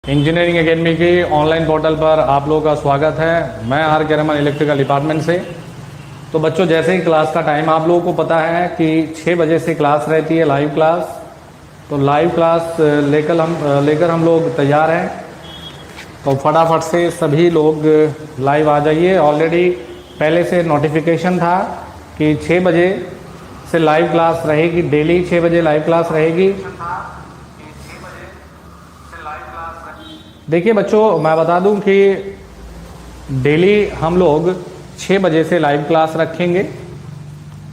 Engineering academy की online portal पर आप लोगों का स्वागत है। मैं आर के रहमान इलेक्ट्रिकल डिपार्टमेंट से। तो बच्चों, जैसे ही क्लास का टाइम आप लोगों को पता है कि 6 बजे से क्लास रहती है, लाइव क्लास। तो लाइव क्लास लेकर हम लोग तैयार हैं। तो फटाफट से सभी लोग लाइव आ जाइए। ऑलरेडी पहले से नोटिफिकेशन था कि 6 बजे से लाइव क्लास रहेगी, डेली 6 बजे लाइव क्लास रहेगी। देखिए बच्चों, मैं बता दूं कि डेली हम लोग 6 बजे से लाइव क्लास रखेंगे।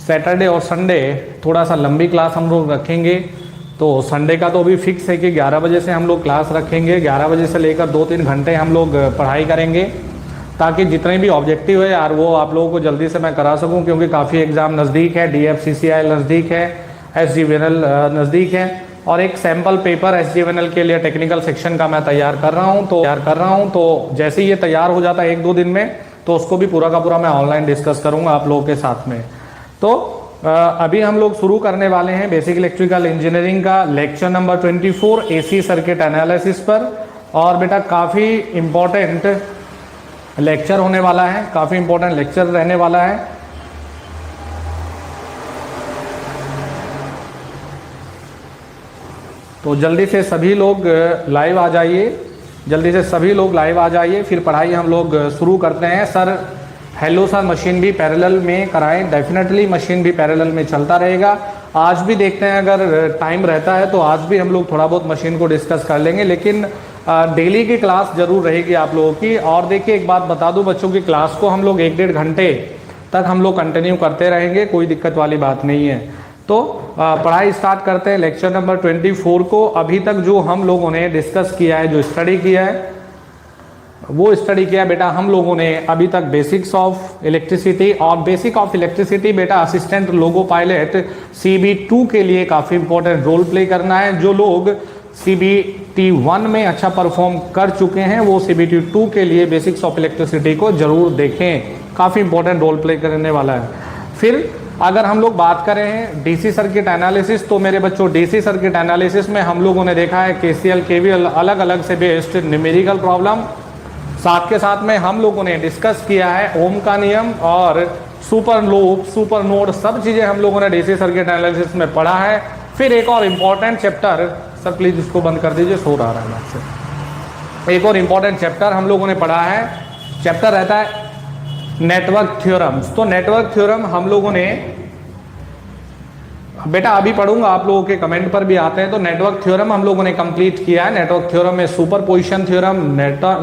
सैटरडे और संडे थोड़ा सा लंबी क्लास हम लोग रखेंगे। तो संडे का तो अभी फिक्स है कि 11 बजे से हम लोग क्लास रखेंगे। 11 बजे से लेकर 2-3 घंटे हम लोग पढ़ाई करेंगे, ताकि जितने भी ऑब्जेक्टिव है यार वो आप लोगों को जल्दी से मैं करा सकूं, क्योंकि काफ़ी एग्ज़ाम नज़दीक है। DFCCI नज़दीक है, SGVNL नज़दीक है, और एक सैम्पल पेपर SGVNL के लिए टेक्निकल सेक्शन का मैं तैयार कर रहा हूं। तो जैसे ही ये तैयार हो जाता है 1-2 दिन में, तो उसको भी पूरा का पूरा मैं ऑनलाइन डिस्कस करूंगा आप लोगों के साथ में। तो अभी हम लोग शुरू करने वाले हैं बेसिक इलेक्ट्रिकल इंजीनियरिंग का lecture number 24 AC circuit analysis पर। और बेटा काफ़ी इम्पोर्टेंट लेक्चर होने वाला है, काफ़ी इम्पोर्टेंट लेक्चर रहने वाला है। तो जल्दी से सभी लोग लाइव आ जाइए, फिर पढ़ाई हम लोग शुरू करते हैं। सर हेलो सर, मशीन भी पैरेलल में कराएं। डेफिनेटली मशीन भी पैरेलल में चलता रहेगा। आज भी देखते हैं, अगर टाइम रहता है तो आज भी हम लोग थोड़ा बहुत मशीन को डिस्कस कर लेंगे, लेकिन डेली की क्लास जरूर रहेगी आप लोगों की। और देखिए एक बात बता दूं बच्चों की, क्लास को हम लोग 1-1.5 घंटे तक हम लोग कंटिन्यू करते रहेंगे, कोई दिक्कत वाली बात नहीं है। तो पढ़ाई स्टार्ट करते हैं लेक्चर नंबर 24 को। अभी तक जो हम लोगों ने डिस्कस किया है, जो स्टडी किया है, वो स्टडी किया बेटा हम लोगों ने अभी तक बेसिक्स ऑफ इलेक्ट्रिसिटी। और बेसिक ऑफ इलेक्ट्रिसिटी बेटा असिस्टेंट लोगो पायलट CBT के लिए काफ़ी इंपॉर्टेंट रोल प्ले करना है। जो लोग CBT 1 में अच्छा परफॉर्म कर चुके हैं वो CBT 2 के लिए बेसिक्स ऑफ इलेक्ट्रिसिटी को जरूर देखें, काफ़ी इंपॉर्टेंट रोल प्ले करने वाला है। फिर अगर हम लोग बात करें DC सर्किट एनालिसिस, तो मेरे बच्चों DC सर्किट एनालिसिस में हम लोगों ने देखा है KCL KVL अलग अलग से बेस्ड न्यूमेरिकल प्रॉब्लम। साथ के साथ में हम लोगों ने डिस्कस किया है ओम का नियम और सुपर लूप, सुपर नोड, सब चीज़ें हम लोगों ने DC सर्किट एनालिसिस में पढ़ा है। फिर एक और इम्पॉर्टेंट चैप्टर, सर प्लीज़ इसको बंद कर दीजिए, सो रहा है आपसे। एक और इम्पॉर्टेंट चैप्टर हम लोगों ने पढ़ा है, चैप्टर रहता है नेटवर्क थ्योरम्स। तो नेटवर्क थ्योरम हम लोगों ने बेटा अभी पढ़ूंगा, आप लोगों के कमेंट पर भी आते हैं। तो नेटवर्क थ्योरम हम लोगों ने कंप्लीट किया है। नेटवर्क थ्योरम में superposition theorem,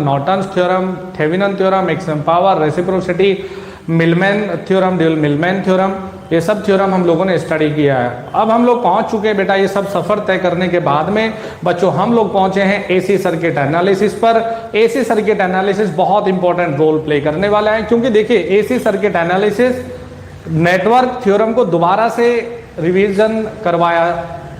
Norton's theorem, Thevenin theorem, maximum power, reciprocity, Milman theorem, dual Milman theorem, ये सब थ्योरम हम लोगों ने स्टडी किया है। अब हम लोग पहुंच चुके हैं बेटा, ये सब सफर तय करने के बाद में बच्चों हम लोग पहुंचे हैं AC सर्किट एनालिसिस पर। AC सर्किट एनालिसिस बहुत इंपॉर्टेंट रोल प्ले करने वाला है, क्योंकि देखिए AC circuit analysis network theorem को दोबारा से रिवीजन करवाया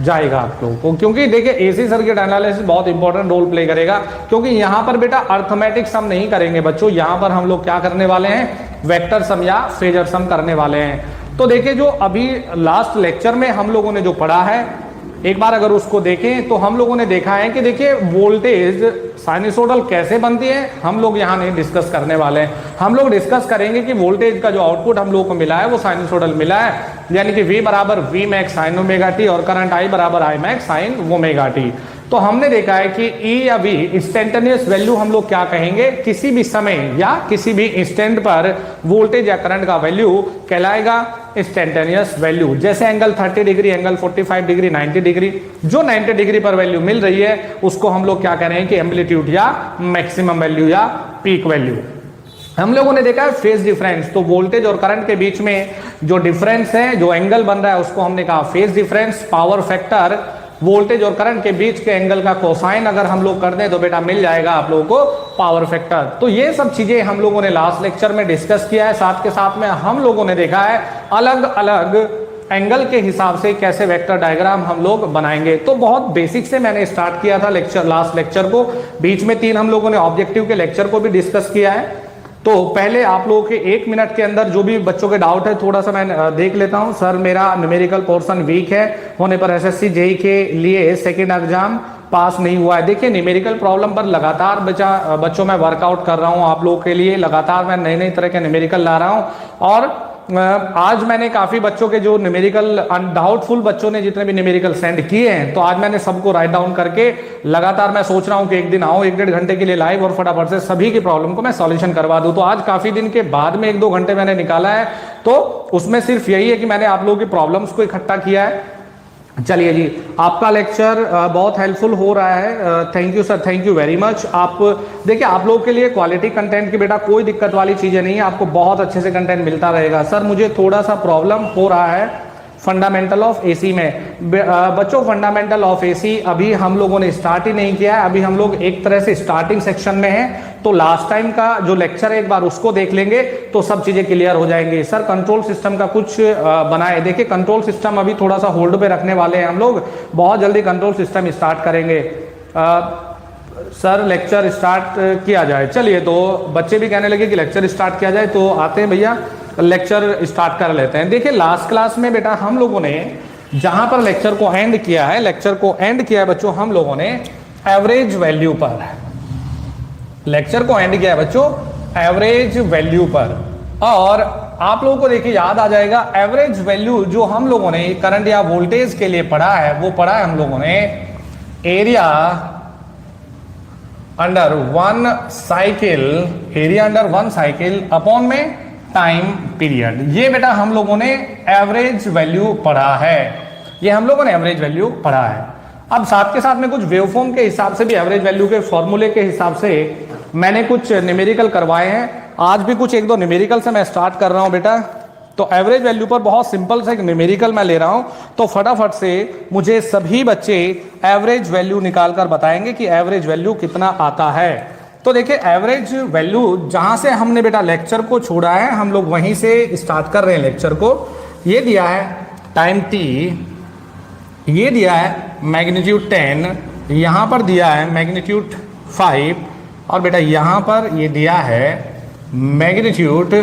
जाएगा आप लोगों को, क्योंकि देखिए AC सर्किट एनालिसिस बहुत इंपॉर्टेंट रोल प्ले करेगा। क्योंकि यहाँ पर बेटा अर्थमेटिक सम नहीं करेंगे बच्चों, यहाँ पर हम लोग क्या करने वाले हैं, वेक्टर सम या फेजर सम करने वाले हैं। तो देखिए जो अभी लास्ट लेक्चर में हम लोगों ने जो पढ़ा है, एक बार अगर उसको देखें तो हम लोगों ने देखा है कि देखिए वोल्टेज साइनसोइडल कैसे बनती है, हम लोग यहाँ नहीं डिस्कस करने वाले हैं। हम लोग डिस्कस करेंगे कि वोल्टेज का जो आउटपुट हम लोगों को मिला है वो साइनसोइडल मिला है, यानी कि V बराबर V max sine omega T और करंट I बराबर I max sine omega T. तो हमने देखा है कि E या V इंस्टेंटेनियस वैल्यू हम लोग क्या कहेंगे, किसी भी समय या किसी भी इंस्टेंट पर वोल्टेज या करंट का वैल्यू कहलाएगा इंस्टेंटेनियस वैल्यू। जैसे angle 30 degree, angle 45 degree, 90 degree, जो 90 डिग्री पर वैल्यू मिल रही है उसको हम लोग क्या कह रहे हैं कि एम्पलीट्यूड या मैक्सिमम वैल्यू या पीक वैल्यू। हम लोगों ने देखा है फेज डिफरेंस, तो वोल्टेज और करंट के बीच में जो डिफरेंस है, जो एंगल बन रहा है उसको हमने कहा phase difference. Power factor voltage और करंट के बीच के एंगल का कोसाइन अगर हम लोग कर दें तो बेटा मिल जाएगा आप लोगों को पावर फैक्टर। तो ये सब चीजें हम लोगों ने लास्ट लेक्चर में डिस्कस किया है। साथ के साथ में हम लोगों ने देखा है अलग अलग एंगल के हिसाब से कैसे वेक्टर डायग्राम हम लोग बनाएंगे। तो बहुत बेसिक से मैंने स्टार्ट किया था लेक्चर, लास्ट लेक्चर को। बीच में 3 हम लोगों ने ऑब्जेक्टिव के लेक्चर को भी डिस्कस किया है। तो पहले आप लोगों के 1 मिनट के अंदर जो भी बच्चों के डाउट है थोड़ा सा मैं देख लेता हूं। सर मेरा न्यूमेरिकल पोर्शन वीक है, होने पर SSC JEE के लिए सेकेंड एग्जाम पास नहीं हुआ है। देखिए न्यूमेरिकल प्रॉब्लम पर लगातार बच्चों मैं वर्कआउट कर रहा हूँ आप लोगों के लिए, लगातार मैं नए नए तरह के न्यूमेरिकल ला रहा हूँ। और आज मैंने काफी बच्चों के जो न्यूमेरिकल डाउटफुल बच्चों ने जितने भी न्यूमेरिकल सेंड किए हैं, तो आज मैंने सबको राइट डाउन करके लगातार मैं सोच रहा हूं कि एक दिन आओ 1-1.5 घंटे के लिए लाइव और फटाफट से सभी की प्रॉब्लम को मैं सॉल्यूशन करवा दूं। तो आज काफी दिन के बाद में 1-2 घंटे मैंने निकाला है, तो उसमें सिर्फ यही है कि मैंने आप लोगों की प्रॉब्लम्स को इकट्ठा किया है। चलिए जी, आपका लेक्चर बहुत हेल्पफुल हो रहा है। Thank you sir, thank you very much. आप देखिए, आप लोगों के लिए क्वालिटी कंटेंट की बेटा कोई दिक्कत वाली चीजें नहीं है, आपको बहुत अच्छे से कंटेंट मिलता रहेगा। सर मुझे थोड़ा सा प्रॉब्लम हो रहा है फंडामेंटल ऑफ एसी में। बच्चों फंडामेंटल ऑफ एसी अभी हम लोगों ने स्टार्ट ही नहीं किया है, अभी हम लोग एक तरह से स्टार्टिंग सेक्शन में हैं। तो लास्ट टाइम का जो लेक्चर है एक बार उसको देख लेंगे तो सब चीजें क्लियर हो जाएंगी। सर कंट्रोल सिस्टम का कुछ बनाए, देखिए कंट्रोल सिस्टम अभी थोड़ा सा होल्ड पे रखने वाले हैं हम लोग, बहुत जल्दी कंट्रोल सिस्टम स्टार्ट करेंगे। सर लेक्चर स्टार्ट किया जाए। चलिए, तो बच्चे भी कहने लगे कि लेक्चर स्टार्ट किया जाए, तो आते हैं भैया लेक्चर स्टार्ट कर लेते हैं। देखिए लास्ट क्लास में बेटा हम लोगों ने जहां पर लेक्चर को एंड किया है, लेक्चर को एंड किया है बच्चों हम लोगों ने एवरेज वैल्यू पर, लेक्चर को एंड किया है बच्चों एवरेज वैल्यू पर। और आप लोगों को देखिए याद आ जाएगा, एवरेज वैल्यू जो हम लोगों ने करंट या वोल्टेज के लिए पढ़ा है, वो पढ़ा है हम लोगों ने area under one cycle, area under one cycle upon में टाइम पीरियड। ये बेटा हम लोगों ने एवरेज वैल्यू पढ़ा है, ये हम लोगों ने एवरेज वैल्यू पढ़ा है। अब साथ के साथ में कुछ वेवफॉर्म के हिसाब से भी, एवरेज वैल्यू के फॉर्मूले के हिसाब से मैंने कुछ न्यूमेरिकल करवाए हैं। आज भी कुछ 1-2 न्यूमेरिकल से मैं स्टार्ट कर रहा हूं बेटा। तो एवरेज वैल्यू पर बहुत सिंपल सा एक न्यूमेरिकल मैं ले रहा हूं, तो फटाफट से मुझे सभी बच्चे एवरेज वैल्यू निकाल कर बताएंगे कि एवरेज वैल्यू कितना आता है। तो देखिए एवरेज वैल्यू जहां से हमने बेटा लेक्चर को छोड़ा है, हम लोग वहीं से स्टार्ट कर रहे हैं लेक्चर को। ये दिया है टाइम t, ये दिया है मैग्नीट्यूड 10, यहां पर दिया है मैग्नीट्यूड 5, और बेटा यहां पर ये दिया है मैग्नीट्यूड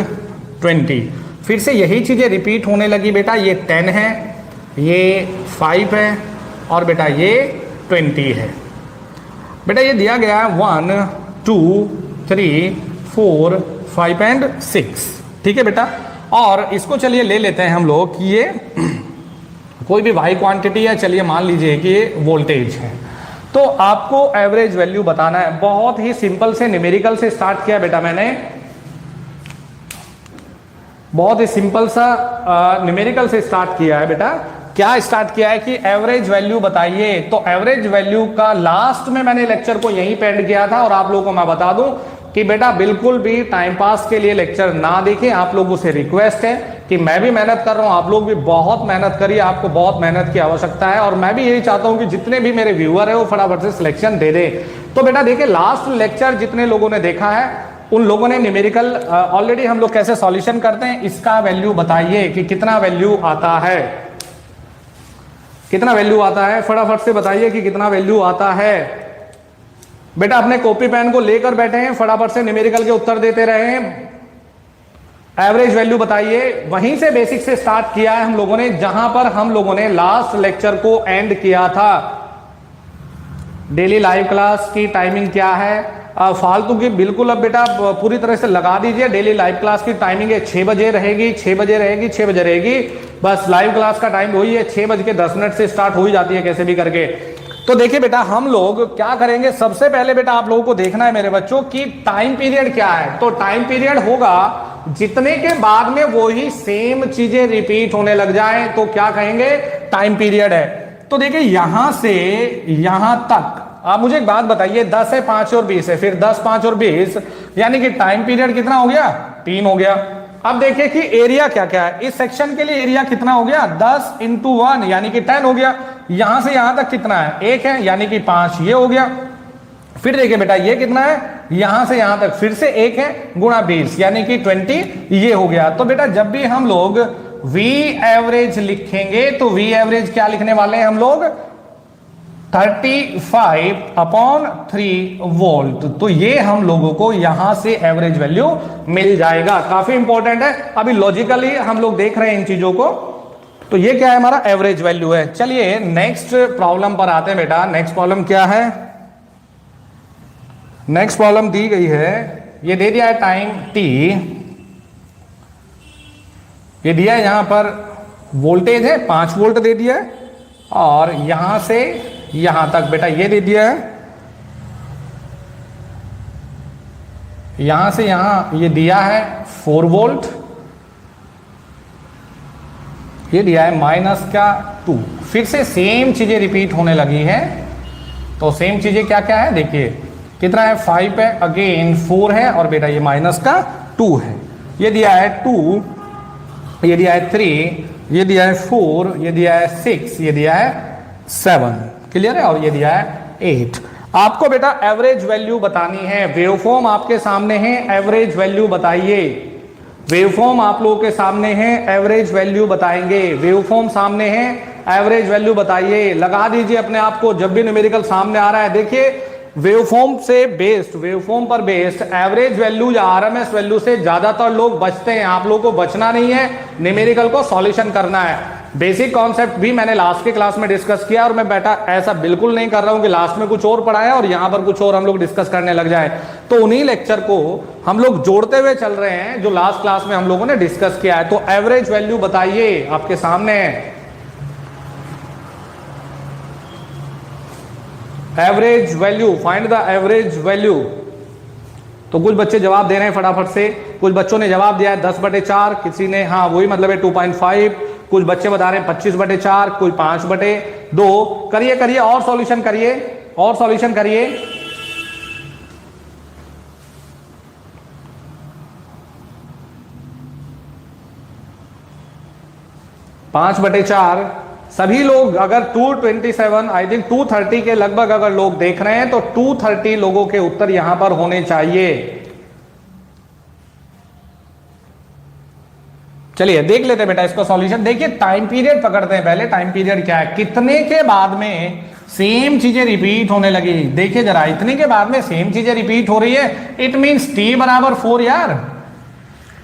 20। फिर से यही चीजें रिपीट होने लगी बेटा, ये 10 है, ये 5 है, और बेटा ये 20 है। बेटा ये दिया गया है 1, 2, 3, 4, 5 एंड 6, ठीक है बेटा। और इसको चलिए ले लेते हैं हम लोग कि ये कोई भी वाई क्वांटिटी है, चलिए मान लीजिए कि ये वोल्टेज है। तो आपको एवरेज वैल्यू बताना है, बहुत ही सिंपल से न्यूमेरिकल से स्टार्ट किया बेटा मैंने, बहुत ही सिंपल सा न्यूमेरिकल से स्टार्ट किया है बेटा। क्या स्टार्ट किया है कि एवरेज वैल्यू बताइए। तो एवरेज वैल्यू का लास्ट में मैंने लेक्चर को यहीं पे एंड किया था, और आप लोगों को मैं बता दूं कि बेटा बिल्कुल भी टाइम पास के लिए लेक्चर ना देखें। आप लोगों से रिक्वेस्ट है कि मैं भी मेहनत कर रहा हूं, आप लोग भी बहुत मेहनत करिए, आपको बहुत मेहनत की आवश्यकता है, और मैं भी यही चाहता हूं कि जितने भी मेरे व्यूअर है वो फटाफट से सिलेक्शन दे दे। तो बेटा देखिए लास्ट लेक्चर जितने लोगों ने देखा है उन लोगों ने न्यूमेरिकल ऑलरेडी हम लोग कैसे सॉल्यूशन करते हैं, इसका वैल्यू बताइए कि कितना वैल्यू आता है, कितना वैल्यू आता है, फटाफट से बताइए कि कितना वैल्यू आता है। बेटा अपने कॉपी पेन को लेकर बैठे हैं, फटाफट से न्यूमेरिकल के उत्तर देते रहे हैं। एवरेज वैल्यू बताइए, वहीं से बेसिक से स्टार्ट किया है हम लोगों ने, जहां पर हम लोगों ने लास्ट लेक्चर को एंड किया था। डेली लाइव क्लास की टाइमिंग क्या है, फालतू की बिल्कुल अब बेटा पूरी तरह से लगा दीजिए। डेली लाइव क्लास की टाइमिंग है 6 बजे रहेगी, 6 बजे रहेगी, 6 बजे रहेगी, बस लाइव क्लास का टाइम वही है, 6:10 से स्टार्ट हो ही जाती है कैसे भी करके। तो देखिए बेटा हम लोग क्या करेंगे, सबसे पहले बेटा आप लोगों को देखना है मेरे बच्चों कि टाइम पीरियड क्या है। तो टाइम पीरियड होगा जितने के बाद में वही सेम चीजें रिपीट होने लग जाए तो क्या कहेंगे, टाइम पीरियड है। तो देखिए यहां से यहां तक आप मुझे एक बात बताइए, 10 है, 5 और 20 है, फिर 10, 5 और 20, यानी कि टाइम पीरियड कितना हो गया, 3 हो गया। अब देखिए कि एरिया क्या क्या है, इस सेक्शन के लिए एरिया कितना हो गया, 10 × 1 यानी कि 10 हो गया। यहां से यहां तक कितना है, 1 है यानी कि 5, ये हो गया। फिर देखिए बेटा ये कितना है, यहां से यहां तक फिर से 1 है गुणा 20 यानी कि 20, ये हो गया। तो बेटा जब भी हम लोग वी एवरेज लिखेंगे तो वी एवरेज क्या लिखने वाले हैं हम लोग, 35/3 वोल्ट। तो ये हम लोगों को यहां से एवरेज वैल्यू मिल जाएगा, काफी इंपॉर्टेंट है। अभी लॉजिकली हम लोग देख रहे हैं इन चीजों को। तो ये क्या है, हमारा एवरेज वैल्यू है। चलिए नेक्स्ट प्रॉब्लम पर आते हैं बेटा। नेक्स्ट प्रॉब्लम क्या है, नेक्स्ट प्रॉब्लम दी गई है, ये दे दिया है टाइम t, ये दिया है यहां पर वोल्टेज है 5 वोल्ट दे दिया है, और यहां से यहां तक बेटा ये दे दिया है, यहां से यहां ये दिया है 4 वोल्ट, ये दिया है -2। फिर से सेम चीजें रिपीट होने लगी है। तो सेम चीजें क्या क्या है देखिए, कितना है 5 है, अगेन 4 है, और बेटा ये -2 है। ये दिया है 2, ये दिया है 3, ये दिया है 4, ये दिया है 6, ये दिया है 7, क्लियर है, और ये दिया है 8। आपको बेटा एवरेज वैल्यू बतानी है। वेवफॉर्म आपके सामने है, एवरेज वैल्यू बताइए। वेवफॉर्म आप लोगों के सामने है, एवरेज वैल्यू बताएंगे। वेवफॉर्म सामने है, एवरेज वैल्यू बताइए। लगा दीजिए अपने आप को जब भी न्यूमेरिकल सामने आ रहा है। देखिए वेवफॉर्म से बेस्ड, वेवफॉर्म पर बेस्ड एवरेज वैल्यू या आरएमएस वैल्यू से ज्यादातर लोग बचते हैं। आप लोगों को बचना नहीं है, न्यूमेरिकल को सॉल्यूशन करना है। बेसिक कॉन्सेप्ट भी मैंने लास्ट के क्लास में डिस्कस किया, और मैं बेटा ऐसा बिल्कुल नहीं कर रहा हूं कि लास्ट में कुछ और पढ़ाया और यहां पर कुछ और हम लोग डिस्कस करने लग जाए। तो उन्हीं लेक्चर को हम लोग जोड़ते हुए चल रहे हैं जो लास्ट क्लास में हम लोगों ने डिस्कस किया है। तो एवरेज वैल्यू बताइए, आपके सामने है average value, find the average value. तो कुछ बच्चे जवाब दे रहे हैं फटाफट से। कुछ बच्चों ने जवाब दिया है 10/4, किसी ने हाँ वही मतलब है 2.5, कुछ बच्चे बता रहे हैं 25/4, कोई 5/2। करिए करिए और सॉल्यूशन करिए, और सॉल्यूशन करिए। पांच बटे चार, सभी लोग अगर 227 आई थिंक 230 के लगभग अगर लोग देख रहे हैं तो 230 लोगों के उत्तर यहां पर होने चाहिए। चलिए देख लेते हैं बेटा इसका सॉल्यूशन। देखिए टाइम पीरियड पकड़ते हैं पहले। टाइम पीरियड क्या है, कितने के बाद में सेम चीजें रिपीट होने लगी। देखिए जरा, इतने के बाद में सेम चीजें रिपीट हो रही है, इट मींस t बराबर 4 यार।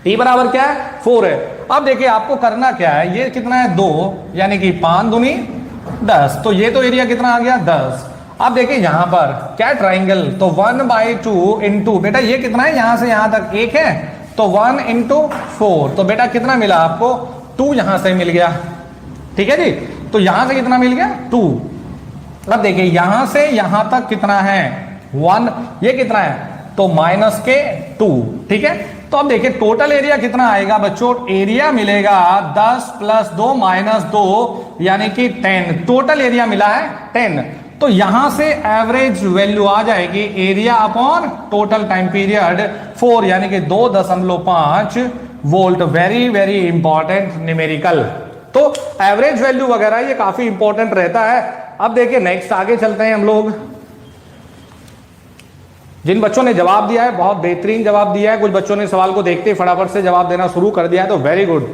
t बराबर क्या है 4 है। अब देखिए आपको करना क्या है, ये कितना है 2, यानी कि 5 दूनी 10, तो ये तो एरिया कितना आ गया 10। अब देखिए यहां पर क्या ट्राइंगल, तो 1/2 इंटू बेटा ये कितना है, यहां से यहां तक 1 है, तो 1 इंटू 4, तो बेटा कितना मिला आपको 2 यहां से मिल गया। ठीक है जी, तो यहां से कितना मिल गया 2। अब देखिए यहां से यहां तक कितना है 1, ये कितना है तो -2। ठीक है, तो अब देखिए टोटल एरिया कितना आएगा बच्चों, एरिया मिलेगा 10 + 2 -2 यानी कि 10। टोटल एरिया मिला है 10। तो यहां से एवरेज वैल्यू आ जाएगी area upon total time period 4, यानी कि 2.5 volt. Very very important numerical. तो एवरेज वैल्यू वगैरह ये काफी इंपॉर्टेंट रहता है। अब देखिए नेक्स्ट आगे चलते हैं हम लोग। जिन बच्चों ने जवाब दिया है बहुत बेहतरीन जवाब दिया है। कुछ बच्चों ने सवाल को देखते ही फटाफट से जवाब देना शुरू कर दिया है, तो वेरी गुड।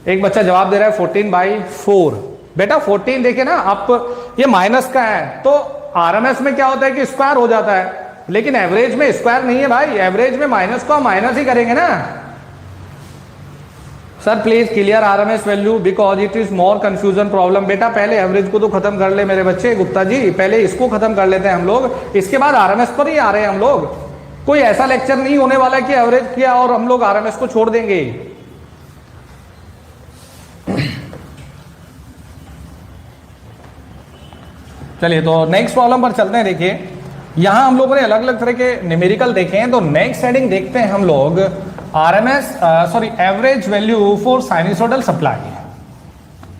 एक बच्चा जवाब दे रहा है 14/4। बेटा 14 देखिए ना, आप ये माइनस का है तो आरएमएस में क्या होता है कि स्क्वायर हो जाता है, लेकिन एवरेज में स्क्वायर नहीं है भाई। एवरेज में माइनस को हम माइनस ही करेंगे ना। Sir please clear RMS value because it is more confusion problem. बेटा पहले एवरेज को तो खत्म कर ले मेरे बच्चे, गुप्ता जी पहले इसको खत्म कर लेते हैं हम लोग, इसके बाद आरएमएस पर ही आ रहे हैं हम लोग। कोई ऐसा लेक्चर नहीं होने वाला कि एवरेज किया और हम लोग आरएमएस को छोड़ देंगे। चलिए तो नेक्स्ट प्रॉब्लम पर चलते हैं। देखिए यहां हम लोगों ने अलग अलग तरह के न्यूमेरिकल देखे हैं, तो नेक्स्ट हेडिंग देखते हैं हम लोग average value for sinusoidal supply.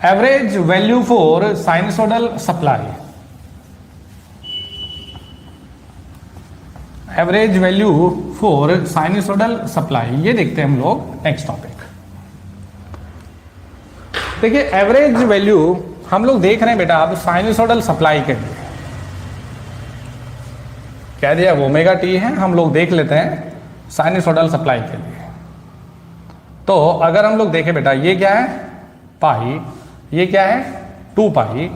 Average value for sinusoidal supply, average value for sinusoidal supply, ये देखते हैं हम लोग नेक्स्ट टॉपिक। देखिए एवरेज वैल्यू हम लोग देख रहे हैं बेटा अब साइनसोइडल सप्लाई के लिए कह दिया ओमेगा टी है, हम लोग देख लेते हैं साइनसोइडल सप्लाई के लिए। तो अगर हम लोग देखें बेटा ये क्या है पाई, ये क्या है 2 पाई।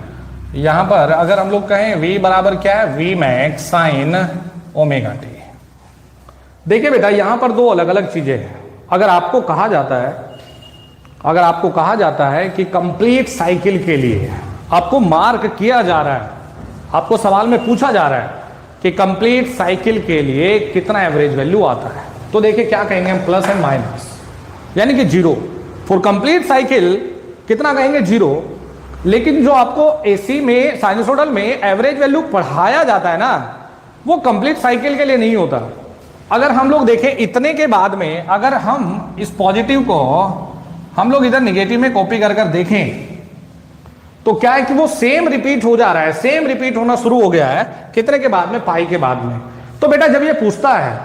यहां पर अगर हम लोग कहें v बराबर क्या है v max sine omega T. देखिए बेटा यहां पर दो अलग अलग चीजें हैं। अगर आपको कहा जाता है अगर आपको कहा जाता है कि कंप्लीट साइकिल के लिए आपको मार्क किया जा रहा है, आपको सवाल में पूछा जा रहा है कि कंप्लीट साइकिल के लिए कितना एवरेज वैल्यू आता है, तो देखिए क्या कहेंगे हम, प्लस एंड माइनस, यानी कि जीरो। फॉर कंप्लीट साइकिल कितना कहेंगे, जीरो। लेकिन जो आपको एसी में साइनसोइडल में एवरेज वैल्यू पढ़ाया जाता है ना, वो कंप्लीट साइकिल के लिए नहीं होता। अगर हम लोग देखें इतने के बाद में अगर हम इस पॉजिटिव को हम लोग इधर निगेटिव में कॉपी कर कर देखें तो क्या है कि वो सेम रिपीट हो जा रहा है, सेम रिपीट होना शुरू हो गया है कितने के बाद में, पाई के बाद में। तो बेटा जब ये पूछता है,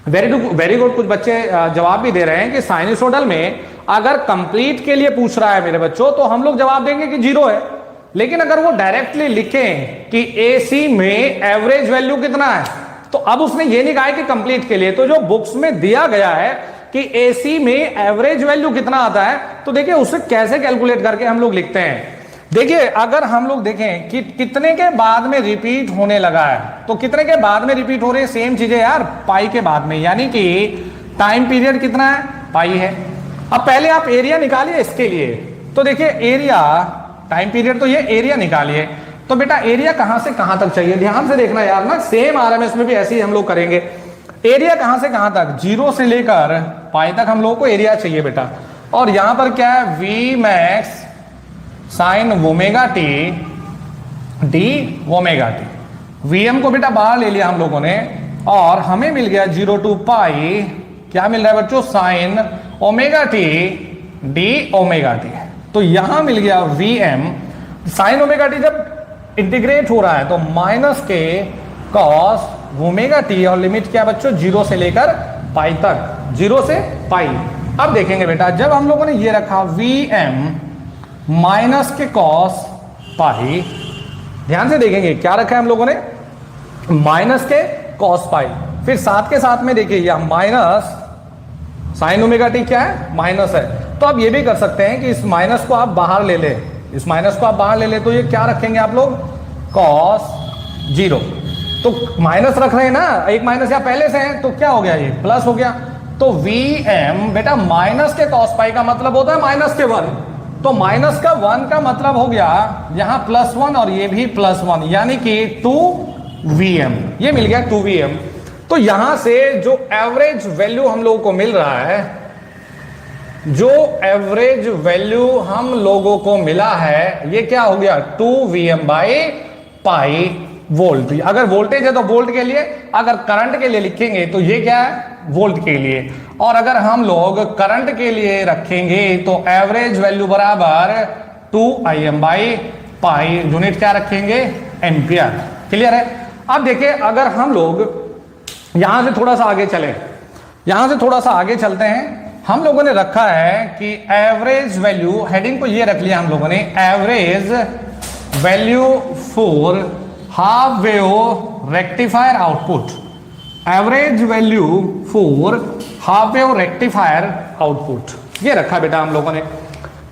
वेरी गुड, कुछ बच्चे जवाब भी दे रहे हैं कि साइनसोइडल में अगर कंप्लीट के लिए पूछ रहा है मेरे बच्चों तो हम लोग जवाब देंगे कि जीरो है। लेकिन अगर वो डायरेक्टली लिखें कि एसी में एवरेज वैल्यू कितना है, तो अब उसने ये नहीं कहा है कि कंप्लीट के लिए, तो जो बुक्स में दिया गया है कि एसी में एवरेज वैल्यू कितना आता है, तो देखिए उसे कैसे कैलकुलेट करके हम लोग लिखते हैं। देखिए अगर हम लोग देखें कि कितने के बाद में रिपीट होने लगा है, तो कितने के बाद में रिपीट हो रहे हैं, सेम चीजें यार, पाई के बाद में, यानी कि टाइम पीरियड कितना है, पाई है। अब पहले आप एरिया निकालिए इसके लिए, तो देखिए एरिया, टाइम पीरियड तो ये एरिया निकालिए, तो बेटा एरिया कहां से कहां तक चाहिए, ध्यान से देखना यार ना, सेम आरएमएस में भी ऐसे ही हम लोग करेंगे। एरिया कहां से कहां तक, जीरो से लेकर पाई तक हम लोगों को एरिया चाहिए बेटा। और यहां पर क्या है, V max sine omega t d omega t, VM को बेटा बाहर ले लिया हम लोगों ने, और हमें मिल गया 0 टू पाई, क्या मिल रहा है बच्चों, sign omega t d omega T. तो यहां मिल गया वीएम साइन ओमेगा टी, जब इंटीग्रेट हो रहा है तो माइनस के कॉस ओमेगा टी, और लिमिट क्या बच्चों, 0 से लेकर पाई तक, 0 से पाई। अब देखेंगे बेटा जब हम लोगों ने ये रखा वीएम माइनस के कॉस पाई, ध्यान से देखेंगे क्या रखा है हम लोगों ने, माइनस के कॉस पाई, फिर साथ के साथ में देखिए यह माइनस साइन ओमेगा टी क्या है, माइनस है। तो आप ये भी कर सकते हैं कि इस माइनस को आप बाहर ले ले, इस माइनस को आप बाहर ले ले, तो ये क्या रखेंगे आप लोग, कॉस 0। तो माइनस रख रहे हैं ना, एक माइनस या पहले से है, तो क्या हो गया, ये प्लस हो गया। तो वी एम बेटा माइनस के कॉस पाई का मतलब होता है माइनस के 1, तो माइनस का 1 का मतलब हो गया यहां +1 और ये भी +1, यानी कि 2Vm, ये मिल गया 2Vm। तो यहां से जो एवरेज वैल्यू हम लोगों को मिल रहा है, जो एवरेज वैल्यू हम लोगों को मिला है, ये क्या हो गया, 2Vm/पाई वोल्ट। अगर वोल्टेज है तो वोल्ट के लिए, अगर करंट के लिए लिखेंगे तो ये क्या है, वोल्ट के लिए। और अगर हम लोग करंट के लिए रखेंगे तो एवरेज वैल्यू बराबर 2Im/पाई, यूनिट क्या रखेंगे, एम्पियर। क्लियर है। अब देखिए अगर हम लोग यहां से थोड़ा सा आगे चले, यहां से थोड़ा सा आगे चलते हैं, हम लोगों ने रखा है कि एवरेज वैल्यू, हेडिंग को ये रख लिया हम लोगों ने, average value for half wave rectifier output, average value for half wave rectifier output, ये रखा बेटा हम लोगों ने।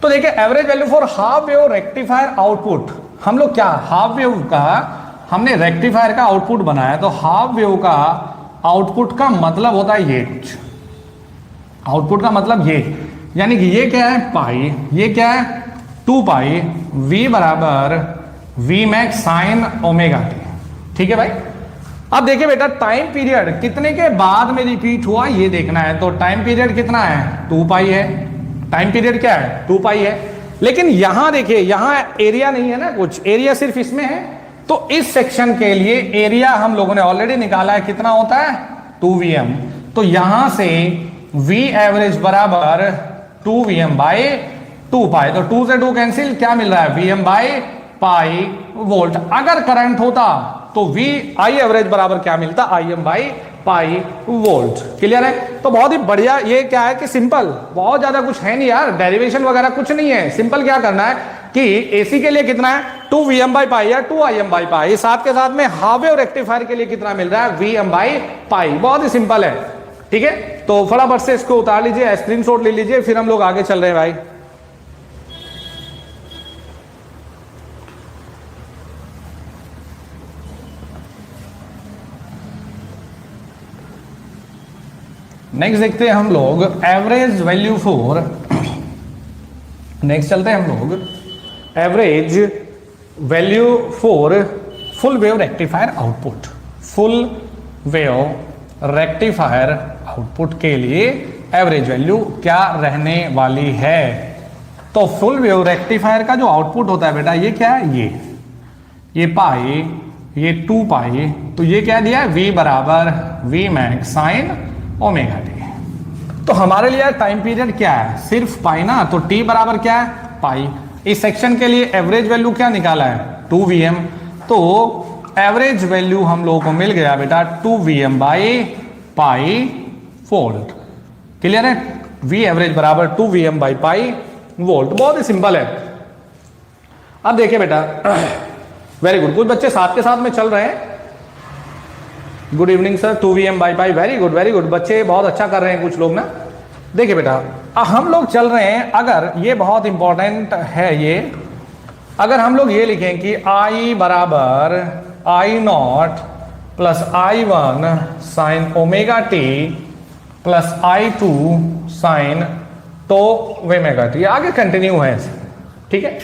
तो देखिए average value for half wave rectifier output, हम लोग क्या, हाफ वेव का हमने रेक्टिफायर का आउटपुट बनाया, तो हाफ वेव का आउटपुट का मतलब होता है ये कुछ, आउटपुट का मतलब ये, यानी कि ये क्या है, पाई, ये क्या है, 2 पाई, V बराबर V max sine omega T. ठीक है भाई। अब देखिए बेटा टाइम पीरियड कितने के बाद में रिपीट हुआ ये देखना है, तो टाइम पीरियड कितना है, 2 पाई है, टाइम पीरियड क्या है, 2 पाई है। लेकिन यहां देखिए, यहां एरिया नहीं है ना, कुछ एरिया सिर्फ इसमें है, तो इस सेक्शन के लिए एरिया हम लोगों ने ऑलरेडी निकाला है, कितना होता है, 2Vm। तो यहां से V एवरेज बराबर 2Vm/2 पाई, तो 2 से 2 कैंसिल, क्या मिल रहा है, Vm/पाई वोल्ट। अगर करंट होता तो V आई एवरेज बराबर क्या मिलता, Im/पाई वोल्ट। क्लियर है। तो बहुत ही बढ़िया, ये क्या है कि सिंपल, बहुत ज्यादा कुछ है नहीं यार, डेरिवेशन वगैरह कुछ नहीं है, सिंपल क्या करना है कि एसी के लिए कितना है, 2Vm/पाई या 2Im/पाई, साथ के साथ में हाफ वेव रेक्टिफायर के लिए कितना मिल रहा है, Vm/पाई। बहुत ही सिंपल है। ठीक है, तो फटाफट से इसको उतार लीजिए, स्क्रीनशॉट ले लीजिए, फिर हम लोग आगे चल रहे हैं भाई। नेक्स्ट देखते हैं हम लोग एवरेज वैल्यू फॉर नेक्स्ट चलते हैं हम लोग average value for full wave rectifier output. Full wave rectifier output के लिए एवरेज वैल्यू क्या रहने वाली है? तो फुल वेव रेक्टिफायर का जो आउटपुट होता है बेटा, ये क्या है, ये पाई, ये 2 पाई, तो ये क्या दिया है, V बराबर V max sine omega T. तो हमारे लिए टाइम पीरियड क्या है, सिर्फ पाई ना, तो T बराबर क्या है, पाई। इस सेक्शन के लिए एवरेज वैल्यू क्या निकाला है, 2Vm। तो एवरेज वैल्यू हम लोगों को मिल गया बेटा 2Vm by pi volt. Clear है? V एवरेज बराबर 2Vm बाई पाई वोल्ट। बहुत ही सिंपल है। अब देखिए बेटा, वेरी गुड, कुछ बच्चे साथ के साथ में चल रहे हैं। Good evening sir, 2Vm by pi, very good very good, बच्चे बहुत अच्छा कर रहे हैं कुछ लोग ना। देखिए बेटा, हम लोग चल रहे हैं, अगर ये बहुत इंपॉर्टेंट है ये, अगर हम लोग ये लिखें कि I बराबर I0 plus I1 sine omega t plus I2 sine two omega t, आगे कंटिन्यू है, ठीक है।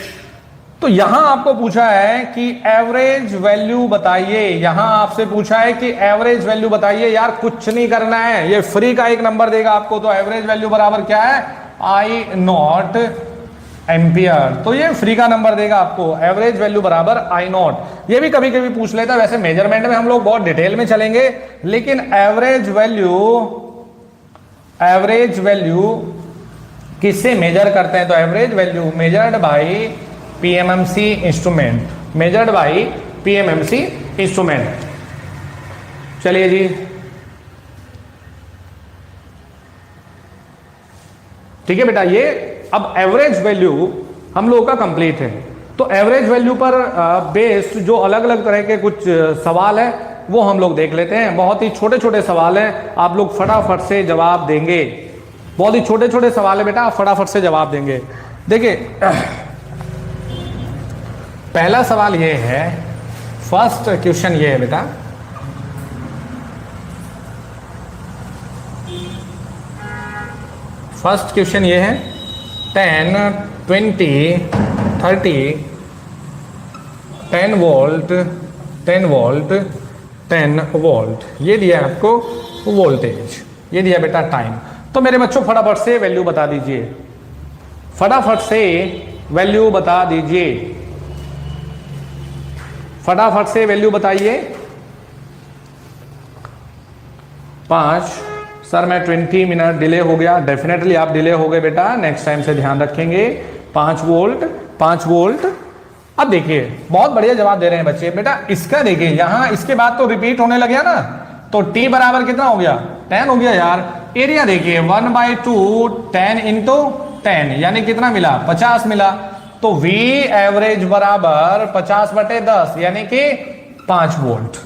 तो यहां आपको पूछा है कि एवरेज वैल्यू बताइए, यहां आपसे पूछा है कि एवरेज वैल्यू बताइए। यार कुछ नहीं करना है, ये फ्री का एक नंबर देगा आपको। तो एवरेज वैल्यू बराबर क्या है, I0 एम्पियर, तो ये फ्री का नंबर देगा आपको। एवरेज वैल्यू बराबर I0। ये भी कभी कभी पूछ लेता है, वैसे मेजरमेंट में हम लोग बहुत डिटेल में चलेंगे, लेकिन एवरेज वैल्यू किससे मेजर करते हैं? तो average value measured by PMMC instrument, measured by PMMC instrument. चलिए जी, ठीक है बेटा, ये अब एवरेज वैल्यू हम लोगों का कंप्लीट है। तो एवरेज वैल्यू पर बेस्ड जो अलग अलग तरह के कुछ सवाल है वो हम लोग देख लेते हैं। बहुत ही छोटे छोटे सवाल हैं, आप लोग फटाफट से जवाब देंगे। बहुत ही छोटे छोटे सवाल है बेटा, आप फटाफट से जवाब देंगे। देखिए पहला सवाल ये है, फर्स्ट क्वेश्चन ये है बेटा, फर्स्ट क्वेश्चन ये है 10, 20, 30, 10 वोल्ट, 10 वोल्ट, 10 वोल्ट, ये दिया है आपको वोल्टेज, ये दिया बेटा टाइम। तो मेरे बच्चों फटाफट से वैल्यू बता दीजिए, फटाफट से वैल्यू बता दीजिए, फटाफट से वैल्यू बताइए। 5, सर मैं 20 मिनट डिले हो गया, डेफिनेटली आप डिले हो गए बेटा, नेक्स्ट टाइम से ध्यान रखेंगे। 5 वोल्ट, 5 वोल्ट। अब देखिए बहुत बढ़िया जवाब दे रहे हैं बच्चे। बेटा इसका देखिए, यहां इसके बाद तो रिपीट होने लग गया ना, तो T बराबर कितना हो गया, 10 हो गया यार। एरिया देखिए 1/2 10 इंटू 10, यानी कितना मिला, 50 मिला। तो V एवरेज बराबर 50/10, यानी कि 5 वोल्ट।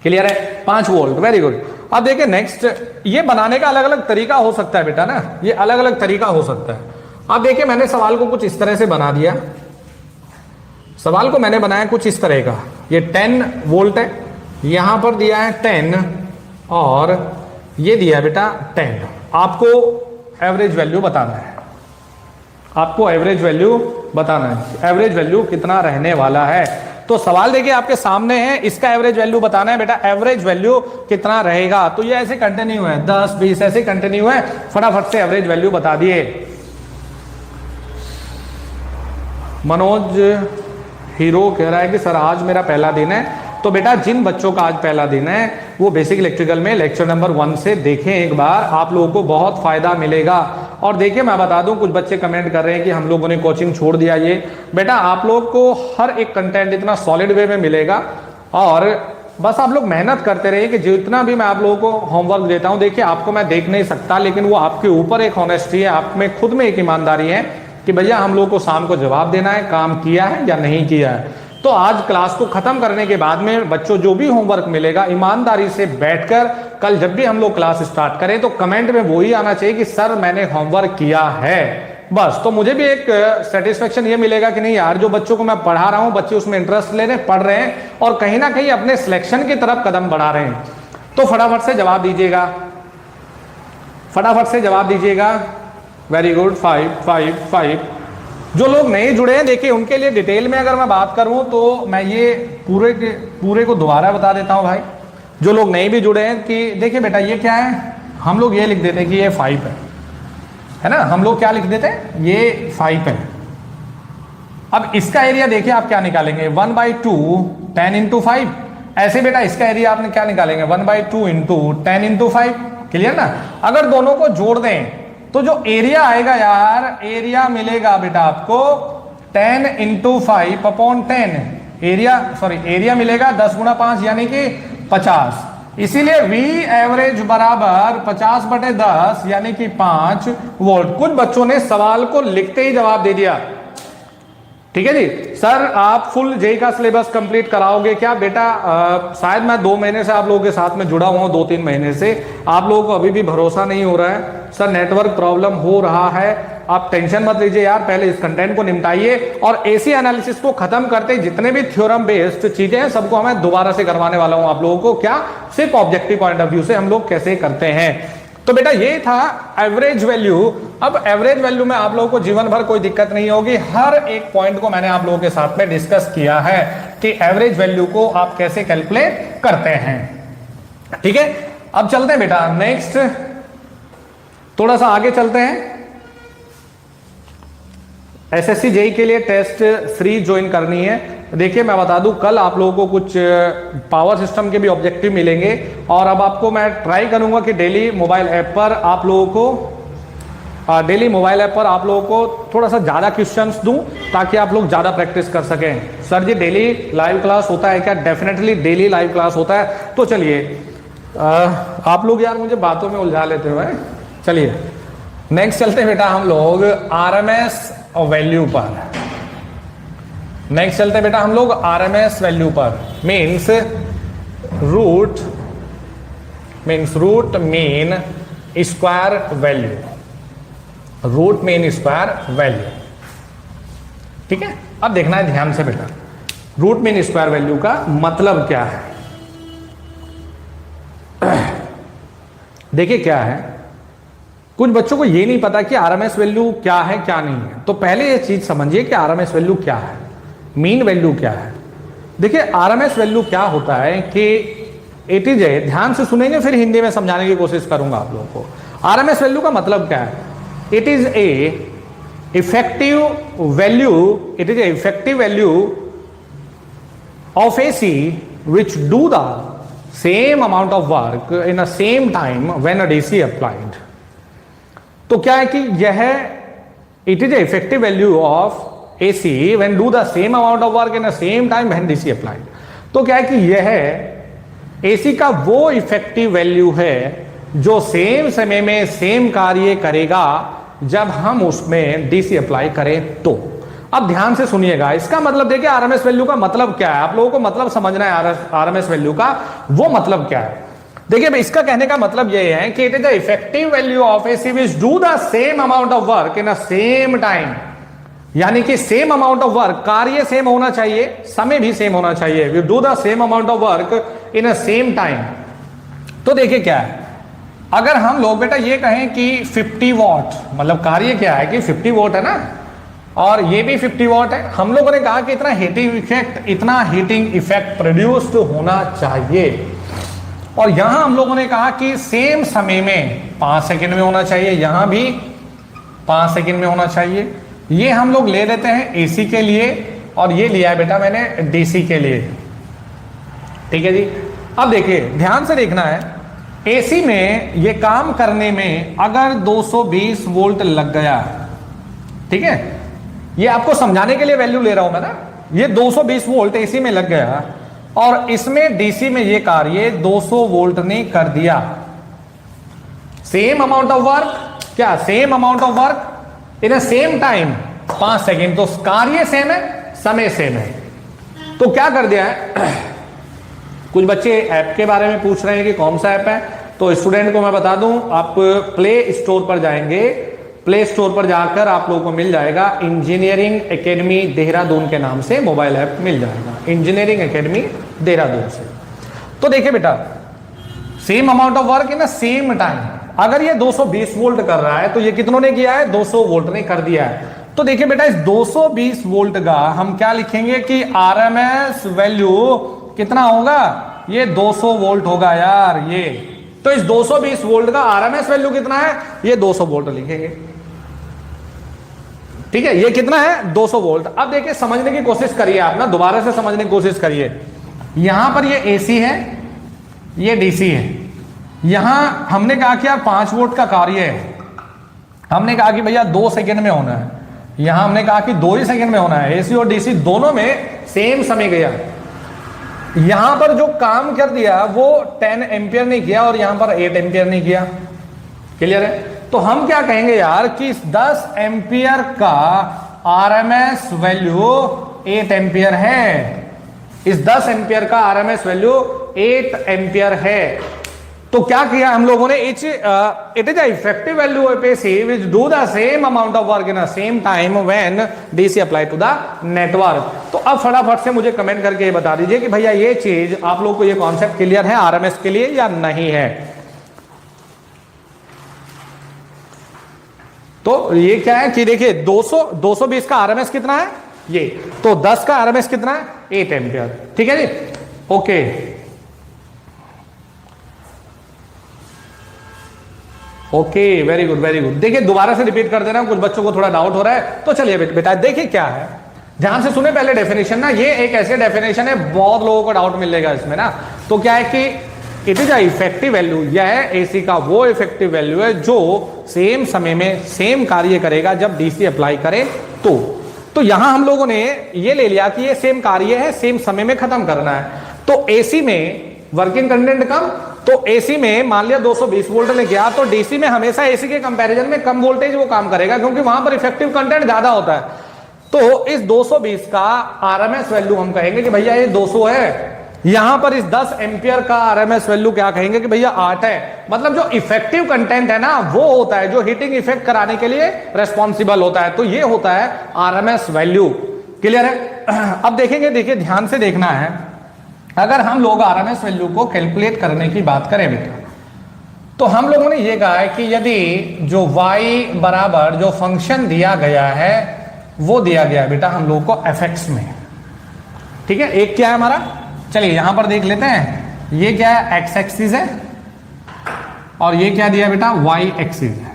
क्लियर है, 5 वोल्ट, वेरी गुड। अब देखिए नेक्स्ट, ये बनाने का अलग अलग तरीका हो सकता है बेटा ना, ये अलग अलग तरीका हो सकता है। अब देखिए मैंने सवाल को कुछ इस तरह से बना दिया, सवाल को मैंने बनाया कुछ इस तरह का। ये 10 वोल्ट है, यहां पर दिया है 10 और ये दिया है बेटा 10। आपको एवरेज वैल्यू बताना है, आपको एवरेज वैल्यू बताना है, एवरेज वैल्यू कितना रहने वाला है। तो सवाल देखिए आपके सामने है, इसका एवरेज वैल्यू बताना है बेटा, एवरेज वैल्यू कितना रहेगा। तो ये ऐसे कंटिन्यू है, 10 20 ऐसे कंटिन्यू है, फटाफट से एवरेज वैल्यू बता दिए। मनोज हीरो कह रहा है कि सर आज मेरा पहला दिन है। तो बेटा जिन बच्चों का आज पहला दिन है वो बेसिक इलेक्ट्रिकल में लेक्चर नंबर 1 से देखें एक बार, आप लोगों को बहुत फायदा मिलेगा। और देखिए मैं बता दूं, कुछ बच्चे कमेंट कर रहे हैं कि हम लोगों ने कोचिंग छोड़ दिया। ये बेटा आप लोग को हर एक कंटेंट इतना सॉलिड वे में मिलेगा, और बस आप लोग मेहनत करते रहिए कि जितना भी मैं आप लोगों को होमवर्क देता हूं, देखिए आपको मैं देख नहीं सकता, लेकिन वो आपके ऊपर एक ऑनेस्टी है, आप में खुद में एक ईमानदारी है कि भैया हम लोग को शाम को जवाब देना है, काम किया है या नहीं किया है। तो आज क्लास को खत्म करने के बाद में बच्चों जो भी होमवर्क मिलेगा, ईमानदारी से बैठकर कल जब भी हम लोग क्लास स्टार्ट करें तो कमेंट में वो ही आना चाहिए कि सर मैंने होमवर्क किया है। बस तो मुझे भी एक सेटिस्फेक्शन ये मिलेगा कि नहीं यार, जो बच्चों को मैं पढ़ा रहा हूं बच्चे उसमें इंटरेस्ट ले रहे हैं, पढ़ रहे हैं और कहीं ना कहीं अपने सिलेक्शन की तरफ कदम बढ़ा रहे हैं। तो फटाफट से जवाब दीजिएगा, फटाफट से जवाब दीजिएगा। वेरी गुड, 5 5 5 जो लोग नहीं जुड़े हैं देखिए उनके लिए डिटेल में अगर मैं बात करूं तो मैं ये पूरे को दोबारा बता देता हूं भाई, जो लोग नहीं भी जुड़े हैं कि देखिए बेटा ये क्या है, हम लोग ये लिख देते हैं कि ये 5 है ना, हम लोग क्या लिख देते हैं ये 5 है। अब इसका एरिया देखिए आप क्या निकालेंगे 1/2 10 इंटू 5, ऐसे बेटा इसका एरिया आपने क्या निकालेंगे 1/2 इंटू 10 इंटू 5, क्लियर ना। अगर दोनों को जोड़ दें तो जो एरिया आएगा यार, एरिया मिलेगा बेटा आपको 10 इंटू 5 अपॉन 10, एरिया मिलेगा 10 गुणा 5 यानी कि 50। इसीलिए V एवरेज बराबर 50/10 यानी कि 5 वोल्ट। कुछ बच्चों ने सवाल को लिखते ही जवाब दे दिया, ठीक है जी। सर आप फुल जेई का सिलेबस कंप्लीट कराओगे क्या बेटा? शायद मैं 2 महीने से आप लोगों के साथ में जुड़ा हुआ हूं, 2-3 महीने से आप लोगों को अभी भी भरोसा नहीं हो रहा है। सर नेटवर्क प्रॉब्लम हो रहा है, आप टेंशन मत लीजिए यार, पहले इस कंटेंट को निपटाइए और एसी एनालिसिस को खत्म करते जितने भी थ्योरम बेस्ड चीजें हैं सबको मैं दोबारा से करवाने वाला हूं आप लोगों को। क्या? सिर्फ ऑब्जेक्टिव पॉइंट ऑफ व्यू से हम लोग कैसे करते हैं। तो बेटा ये था एवरेज वैल्यू। अब एवरेज वैल्यू में आप लोगों को जीवन भर कोई दिक्कत नहीं होगी, हर एक पॉइंट को मैंने आप लोगों के साथ में डिस्कस किया है कि एवरेज वैल्यू को आप कैसे कैलकुलेट करते हैं, ठीक है। अब चलते हैं बेटा नेक्स्ट, थोड़ा सा आगे चलते हैं। एसएससी जेई के लिए टेस्ट सीरीज ज्वाइन करनी है। देखिए मैं बता दूं कल आप लोगों को कुछ पावर सिस्टम के भी ऑब्जेक्टिव मिलेंगे और अब आपको मैं ट्राई करूंगा कि डेली मोबाइल ऐप पर आप लोगों को थोड़ा सा ज़्यादा क्वेश्चंस दूं ताकि आप लोग ज़्यादा प्रैक्टिस कर सकें। सर जी डेली लाइव क्लास होता है क्या? डेफिनेटली डेली लाइव क्लास होता है। तो चलिए आप लोग यार मुझे बातों में उलझा लेते हो, चलिए नेक्स्ट चलते हैं बेटा हम लोग आरएमएस वैल्यू पर। नेक्स्ट चलते हैं बेटा हम लोग आरएमएस वैल्यू पर, means root mean square value, root mean square value, ठीक है। अब देखना है ध्यान से बेटा रूट मीन स्क्वायर वैल्यू का मतलब क्या है। देखिए क्या है, कुछ बच्चों को ये नहीं पता कि आरएमएस वैल्यू क्या है क्या नहीं है। तो पहले ये चीज समझिए कि आरएमएस वैल्यू क्या है, मीन वैल्यू क्या है। देखिए आरएमएस वैल्यू क्या होता है कि इट इज ए, ध्यान से सुनेंगे फिर हिंदी में समझाने की कोशिश करूंगा आप लोगों को। आरएमएस वैल्यू का मतलब क्या है? It is a effective value of AC which do the same amount of work in a same time when a DC applied. तो क्या है कि यह it is a effective value of AC when do the same amount of work in the same time when DC applied। तो क्या है कि यह AC का वो इफेक्टिव वैल्यू है जो सेम समय में सेम कार्य करेगा जब हम उसमें DC अप्लाई करें। तो अब ध्यान से सुनिएगा, इसका मतलब देखिए आरएमएस वैल्यू का मतलब क्या है, आप लोगों को मतलब समझना है आरएमएस वैल्यू का वो मतलब क्या है। देखिए इसका कहने का मतलब यह है कि it is the effective value of AC which do the same amount of work in a same time, यानी कि सेम अमाउंट ऑफ वर्क, कार्य सेम होना चाहिए, समय भी सेम होना चाहिए। We do the same amount of work in a same time. तो देखिए क्या है, अगर हम लोग बेटा ये कहें कि 50 वॉट, मतलब कार्य क्या है कि 50 वॉट है ना, और ये भी 50 वॉट है। हम लोगों ने कहा कि इतना हीटिंग इफेक्ट प्रोड्यूस्ड होना चाहिए, और यहां हम लोगों ने कहा कि सेम समय में 5 सेकेंड में होना चाहिए, यहां भी 5 सेकेंड में होना चाहिए। ये हम लोग ले लेते हैं एसी के लिए और ये लिया है बेटा मैंने डीसी के लिए, ठीक है जी। अब देखिए ध्यान से देखना है, एसी में ये काम करने में अगर 220 वोल्ट लग गया, ठीक है, ये आपको समझाने के लिए वैल्यू ले रहा हूं मैं ना, ये 220 वोल्ट एसी में लग गया और इसमें डीसी में ये कार्य 200 वोल्ट ने कर दिया। सेम अमाउंट ऑफ वर्क, क्या same amount of work in same time 5 second, तो कार्य सेम है, समय सेम है। तो क्या कर दिया है, कुछ बच्चे ऐप के बारे में पूछ रहे हैं कि कौन सा ऐप है, तो स्टूडेंट को मैं बता दूं, आप प्ले स्टोर पर जाएंगे, प्ले स्टोर पर जाकर आप लोगों को मिल जाएगा इंजीनियरिंग एकेडमी देहरादून के नाम से मोबाइल ऐप मिल जाएगा, इंजीनियरिंग एकेडमी देहरादून से। तो देखिए बेटा same amount of work in a same time, अगर ये 220 वोल्ट कर रहा है तो ये कितनों ने किया है, 200 वोल्ट ने कर दिया है। तो देखिए बेटा इस 220 वोल्ट का हम क्या लिखेंगे कि आरएमएस वैल्यू कितना होगा, ये 200 वोल्ट होगा यार ये। तो इस 220 वोल्ट का आरएमएस वैल्यू कितना है, ये 200 वोल्ट लिखेंगे। ठीक है, ये कितना है 200 वोल्ट। अब देखिए समझने की कोशिश करिए आप ना, दोबारा से समझने की कोशिश करिए। यहां पर ये एसी है, ये डीसी है। यहां हमने कहा कि यार 5 वोल्ट का कार्य है, हमने कहा कि भैया 2 सेकंड में होना है। यहां हमने कहा कि 2 ही सेकंड में होना है। एसी और डीसी दोनों में सेम समय गया। यहां पर जो काम कर दिया वो 10 एम्पियर नहीं किया और यहां पर 8 एम्पियर नहीं किया। क्लियर है? तो हम क्या कहेंगे यार कि इस 10 एम्पियर का आरएमएस वैल्यू 8 एम्पियर है। इस 10 एम्पियर का आरएमएस वैल्यू 8 एम्पियर है। तो क्या किया हम लोगों ने, it is effective value of AC which do the same amount of work in a same time when DC apply to the network. तो अब फटाफट से मुझे कमेंट करके ये बता दीजिए कि भैया ये चीज आप लोग को ये कॉन्सेप्ट क्लियर है आरएमएस के लिए या नहीं है। तो ये क्या है कि देखिए 220 का आरएमएस कितना है ये, तो 10 का आरएमएस कितना है 8 एम्पियर। ठीक है जी, okay. Okay, very good very good. देखिए दोबारा से रिपीट कर देना, कुछ बच्चों को थोड़ा डाउट हो रहा है। तो चलिए बेटा देखिए क्या है, ध्यान से सुने पहले डेफिनेशन ना। ये एक ऐसे डेफिनेशन है बहुत लोगों को डाउट मिलेगा इसमें ना। तो क्या है कि it is a effective value, यह है एसी का वो इफेक्टिव वैल्यू है जो सेम समय में सेम कार्य करेगा जब डीसी अप्लाई करे तो यहां हम लोगों ने ये ले लिया कि ये सेम कार्य है, सेम समय में खत्म करना है। तो एसी में वर्किंग कंटेंट कम, तो एसी में मान लिया 220 वोल्ट ने किया, तो डीसी में हमेशा एसी के कंपैरिजन में कम वोल्टेज वो काम करेगा क्योंकि वहां पर इफेक्टिव कंटेंट ज्यादा होता है। तो इस 220 का आरएमएस वैल्यू हम कहेंगे कि भैया ये 200 है। यहां पर इस 10 एम्पियर का आरएमएस वैल्यू क्या कहेंगे कि भैया 8 है। मतलब जो इफेक्टिव कंटेंट है ना वो होता है जो हीटिंग इफेक्ट कराने के लिए रेस्पॉन्सिबल होता है, तो ये होता है आरएमएस वैल्यू। क्लियर है? अब देखेंगे, देखिए ध्यान से देखना है। अगर हम लोग आरएमएस वैल्यू को कैलकुलेट करने की बात करें बेटा, तो हम लोगों ने ये कहा है कि यदि जो y बराबर जो फंक्शन दिया गया है वो दिया गया है बेटा हम लोग को fx में। ठीक है, एक क्या है हमारा, चलिए यहां पर देख लेते हैं। ये क्या है, x एक्सिस है और ये क्या दिया बेटा, y एक्सिस है।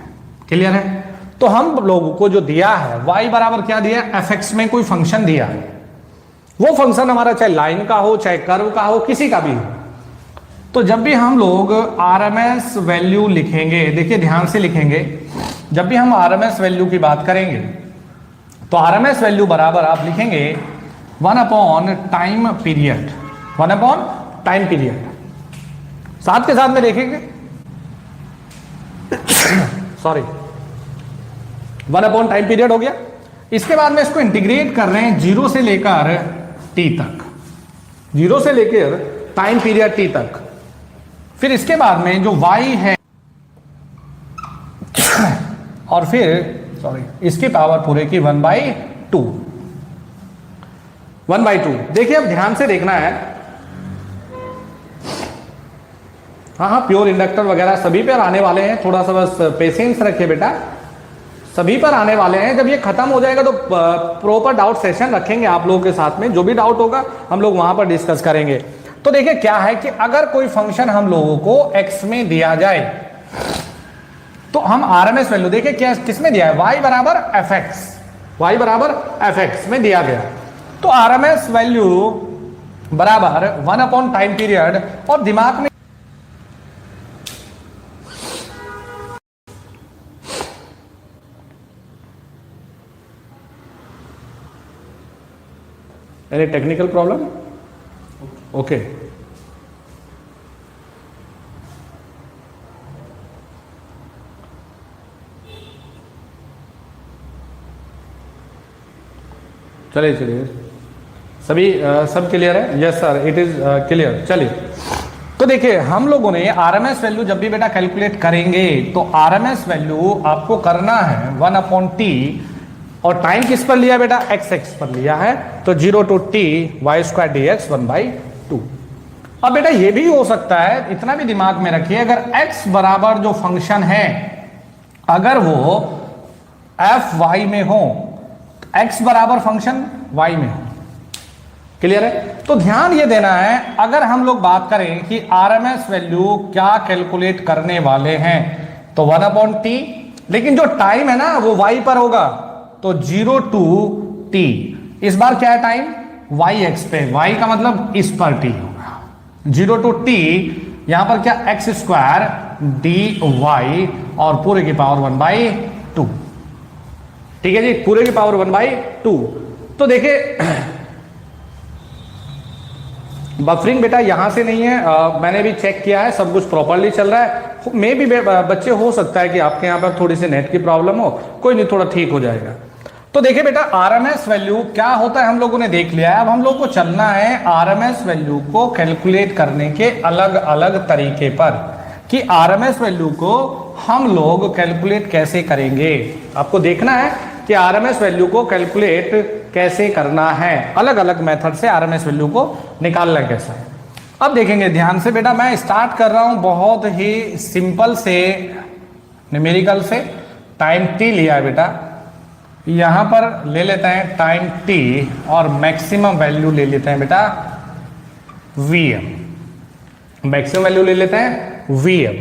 क्लियर है? तो हम लोगों को जो दिया है y बराबर क्या दिया है, fx में कोई फंक्शन दिया है। वो फंक्शन हमारा चाहे लाइन का हो चाहे कर्व का हो, किसी का भी हो। तो जब भी हम लोग आरएमएस वैल्यू लिखेंगे, देखिए ध्यान से लिखेंगे, जब भी हम आरएमएस वैल्यू की बात करेंगे तो आरएमएस वैल्यू बराबर आप लिखेंगे 1/टाइम पीरियड, 1/टाइम पीरियड। साथ के साथ में देखेंगे सॉरी 1/टाइम पीरियड हो गया। इसके बाद में इसको इंटीग्रेट कर रहे हैं 0 से लेकर t तक, 0 से लेकर टाइम पीरियड t तक। फिर इसके बाद में जो y है और फिर सॉरी इसकी पावर पूरे की 1/2, 1/2। देखिए अब ध्यान से देखना है। हाँ, प्योर इंडक्टर वगैरह सभी पर आने वाले हैं, थोड़ा सा बस पेशेंस रखिए बेटा, सभी पर आने वाले हैं। जब ये खत्म हो जाएगा तो प्रॉपर डाउट सेशन रखेंगे आप लोगों के साथ में, जो भी डाउट होगा हम लोग वहां पर डिस्कस करेंगे। तो देखिए क्या है कि अगर कोई फंक्शन हम लोगों को x में दिया जाए तो हम आरएमएस वैल्यू देखिए क्या किसमें दिया है, y बराबर fx, y बराबर fx में दिया गया। तो आरएमएस वैल्यू बराबर 1/टाइम पीरियड, और दिमाग में एनी टेक्निकल प्रॉब्लम? ओके, चलिए चलिए सभी सब क्लियर है? Yes sir, it is clear. चलिए तो देखिए हम लोगों ने आरएमएस वैल्यू जब भी बेटा कैलकुलेट करेंगे तो आरएमएस वैल्यू आपको करना है 1/t, और टाइम किस पर लिया बेटा, x पर लिया है, तो 0 to t y² dx 1/2। अब बेटा ये भी हो सकता है, इतना भी दिमाग में रखिए, अगर x बराबर जो फंक्शन है अगर वो fy में हो x बराबर फंक्शन y में हो। क्लियर है? तो ध्यान ये देना है, अगर हम लोग बात करें कि RMS वैल्यू क्या कैलकुलेट करने वाले हैं तो 1/t, लेकिन जो टाइम है ना वो y पर होगा, तो 0 to t। इस बार क्या है टाइम? yx पे, y का मतलब इस पर t होगा। 0 to t यहां पर क्या x स्क्वायर dy और पूरे की पावर 1/2। ठीक है जी, पूरे की पावर 1/2। तो देखिए बफरिंग बेटा यहां से नहीं है, मैंने भी चेक किया है, सब कुछ प्रॉपर्ली चल रहा है। मे भी बच्चे हो सकता है कि आपके यहाँ पर थोड़ी सी नेट की प्रॉब्लम हो, कोई नहीं, थोड़ा ठीक हो जाएगा। तो देखिए बेटा RMS वैल्यू क्या होता है हम लोगों ने देख लिया है। अब हम लोग को चलना है RMS वैल्यू को कैलकुलेट करने के अलग अलग तरीके पर, कि RMS वैल्यू को हम लोग कैलकुलेट कैसे करेंगे। आपको देखना है कि RMS वैल्यू को कैलकुलेट कैसे करना है, अलग अलग मेथड से RMS वैल्यू को निकालना कैसा है। अब देखेंगे ध्यान से बेटा, मैं स्टार्ट कर रहा हूं बहुत ही सिंपल से न्यूमेरिकल से। टाइम t लिया है बेटा, यहां पर ले लेते हैं टाइम t और मैक्सिमम वैल्यू ले लेते हैं बेटा Vm, मैक्सिमम वैल्यू ले लेते हैं Vm।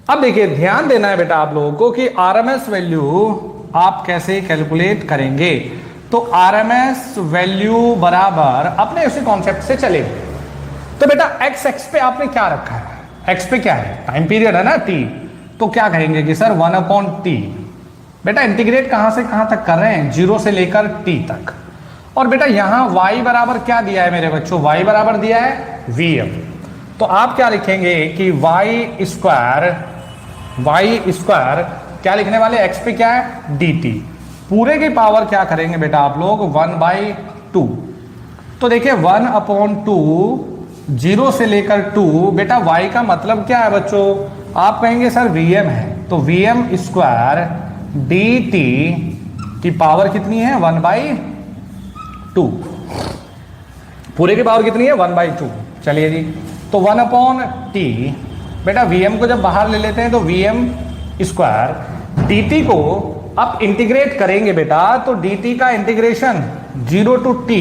अब देखिए ध्यान देना है बेटा आप लोगों को कि RMS वैल्यू आप कैसे कैलकुलेट करेंगे। तो RMS वैल्यू बराबर अपने उसी कॉन्सेप्ट से चले। तो बेटा x पे आपने क्या रखा है? x पे क्या है? टाइम पीरियड है ना t, तो क्या कहेंगे कि सर 1/t। बेटा इंटीग्रेट कहां से कहां तक कर रहे हैं? 0 से लेकर t तक। और बेटा यहां y बराबर क्या दिया है मेरे बच्चों? y बराबर दिया है Vm। तो आप क्या लिखेंगे कि y स्क्वायर क्या लिखने वाले? x पे क्या है? dt। पूरे की पावर क्या करेंगे बेटा आप लोग? 1/2। तो देखिए 1/2, 0 से लेकर 2। बेटा y का मतलब क्या है बच्चों? आप कहेंगे सर Vm है, तो Vm स्क्वायर dt की पावर कितनी है? 1/2। पूरे की पावर कितनी है? 1/2। चलिए जी, तो 1/t। बेटा Vm को जब बाहर ले लेते हैं तो Vm स्क्वायर dt को अब इंटीग्रेट करेंगे बेटा, तो dt का इंटीग्रेशन 0 to t,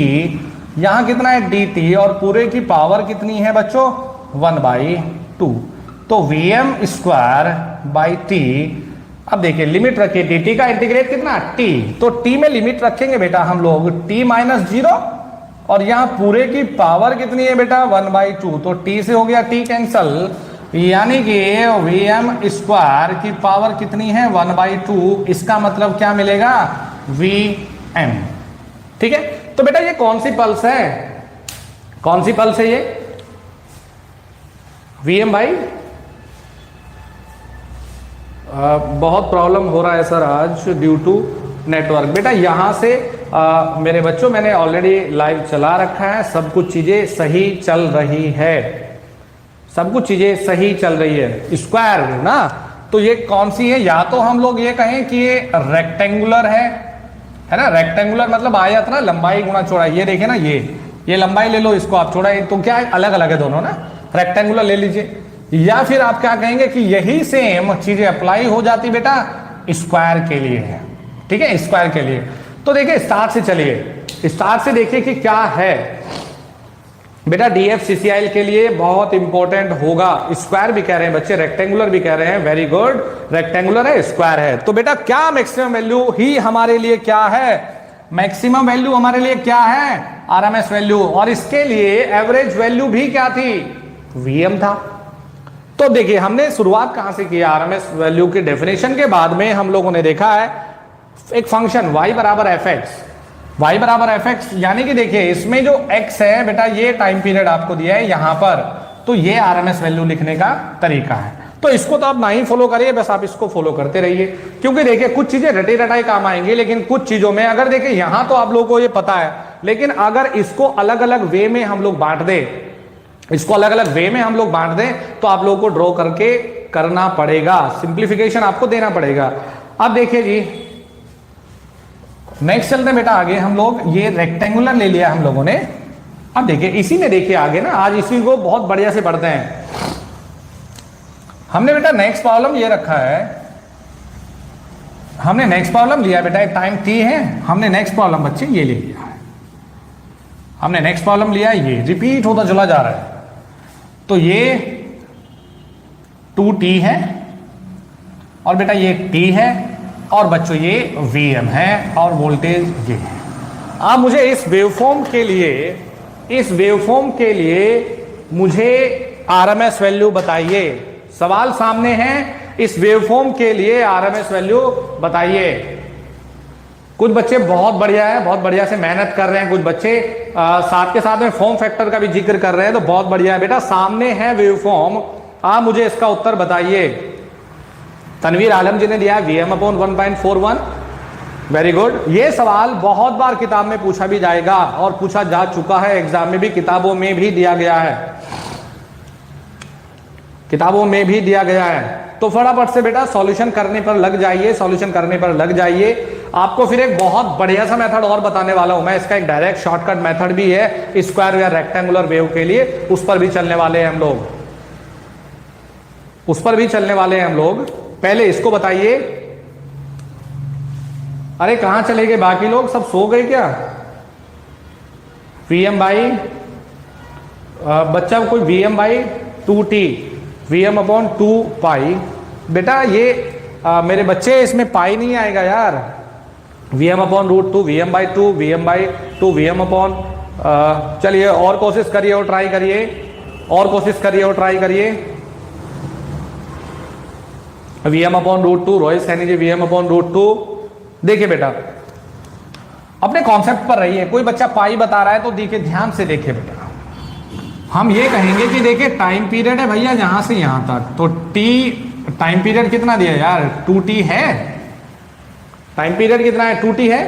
यहां कितना है? dt, और पूरे की पावर कितनी है बच्चों? 1/2। तो Vm स्क्वायर बाई t। अब देखिए लिमिट रखिए, dt का इंटीग्रेट कितना? t, तो t में लिमिट रखेंगे बेटा हम लोग t - 0, और यहां पूरे की पावर कितनी है बेटा? 1/2। तो t से हो गया t कैंसल, यानी कि Vm स्क्वायर की पावर कितनी है? 1/2। इसका मतलब क्या मिलेगा? Vm। ठीक है, तो बेटा ये कौन सी पल्स है? कौन सी पल्स है ये? Vm भाई बहुत प्रॉब्लम हो रहा है सर आज ड्यू टू नेटवर्क। बेटा यहां से मेरे बच्चों मैंने ऑलरेडी लाइव चला रखा है, सब कुछ चीजें सही चल रही है, सब कुछ चीजें सही चल रही है। स्क्वायर ना, तो ये कौन सी है? या तो हम लोग ये कहें कि ये रेक्टेंगुलर है ना? रेक्टेंगुलर मतलब आयत ना, लंबाई गुणा चौड़ाई। ये देखे ना, ये लंबाई ले लो, इसको आप चौड़ाई, तो क्या है? अलग अलग है दोनों ना, रेक्टेंगुलर ले लीजिए। या फिर आप क्या कहेंगे कि यही सेम चीजें अप्लाई हो जाती बेटा स्क्वायर के लिए है। ठीक है, स्क्वायर के लिए। तो देखिए स्टार्ट से चलिए, स्टार्ट से देखिए कि क्या है बेटा। DFCCIL के लिए बहुत इंपॉर्टेंट होगा। स्क्वायर भी कह रहे हैं बच्चे, रेक्टेंगुलर भी कह रहे हैं, वेरी गुड। रेक्टेंगुलर है, स्क्वायर है। तो बेटा क्या मैक्सिमम वैल्यू ही हमारे लिए क्या है? मैक्सिमम वैल्यू हमारे लिए क्या है? RMS value. और इसके लिए एवरेज वैल्यू भी क्या थी? Vm था। तो देखिए हमने शुरुआत कहां से की? RMS वैल्यू के डेफिनेशन के बाद में हम लोगों ने देखा है एक फंक्शन y बराबर fx, यानी कि देखिए इसमें जो x है बेटा, ये टाइम पीरियड आपको दिया है यहां पर, तो ये RMS वैल्यू लिखने का तरीका है। तो इसको तो आप ना ही फॉलो करिए, बस आप इसको फॉलो करते रहिए, क्योंकि देखिए कुछ चीजें रटी रटाई काम आएंगी, लेकिन कुछ चीजों में अगर देखिए यहां तो आप लोगों को ये पता है, लेकिन अगर इसको अलग अलग वे में हम लोग बांट दें, तो आप लोगों को ड्रॉ करके करना पड़ेगा, सिंप्लीफिकेशन आपको देना पड़ेगा। अब देखिए जी नेक्स्ट चलते हैं बेटा आगे। हम लोग ये रेक्टेंगुलर ले लिया हम लोगों ने। अब देखिए इसी में देखिए आगे ना, आज इसी को बहुत बढ़िया से पढ़ते हैं। हमने बेटा नेक्स्ट प्रॉब्लम ये रखा है हमने नेक्स्ट प्रॉब्लम लिया बेटा, एक टाइम t है, हमने नेक्स्ट प्रॉब्लम बच्चे ये ले लिया है, हमने नेक्स्ट प्रॉब्लम लिया, ये रिपीट होता चला जा रहा है। तो ये 2t है और बेटा ये t है और बच्चों ये Vm है और वोल्टेज ये है। अब मुझे इस वेवफॉर्म के लिए मुझे RMS वैल्यू बताइए। सवाल सामने है, इस वेवफॉर्म के लिए RMS वैल्यू बताइए। कुछ बच्चे बहुत बढ़िया है, बहुत बढ़िया से मेहनत कर रहे हैं, कुछ बच्चे साथ के साथ में फॉर्म फैक्टर का भी जिक्र कर रहे हैं, तो बहुत बढ़िया है बेटा। सामने है वेवफॉर्म, आप मुझे इसका उत्तर बताइए। तनवीर आलम जी ने दिया है Vm/1.41, वेरी गुड। ये सवाल बहुत बार किताब में पूछा भी जाएगा और पूछा जा चुका है, एग्जाम में भी, किताबों में भी दिया गया है, किताबों में भी दिया गया है। तो फटाफट से बेटा सॉल्यूशन करने पर लग जाइए, सॉल्यूशन करने पर लग जाइए। आपको फिर एक बहुत बढ़िया सा मेथड और बताने वाला हूं मैं, इसका एक डायरेक्ट शॉर्टकट मेथड भी है स्क्वायर या रेक्टेंगुलर वेव के लिए, उस पर भी चलने वाले हैं हम लोग, उस पर भी चलने वाले हैं हम लोग। पहले इसको बताइए। अरे कहां चले गए बाकी लोग, सब सो गए क्या? Vm बच्चा कोई Vm/2t, Vm/2 पाई। बेटा ये मेरे बच्चे इसमें पाई नहीं आएगा यार। Vm/√2, Vm/2, Vm/2, Vm/, चलिए और कोशिश करिए और ट्राई करिए, और कोशिश करिए और ट्राई करिए। Vm/√2, Rohit Saini ji Vm/√2। देखिए बेटा अपने कॉन्सेप्ट पर रहिए। कोई बच्चा पाई बता रहा है तो देखिए, ध्यान से देखिए बेटा, हम ये कहेंगे कि देखिए टाइम पीरियड है भैया यहां से यहां तक, तो t टाइम पीरियड कितना दिया यार, 2t है। टाइम पीरियड कितना है, 2t है।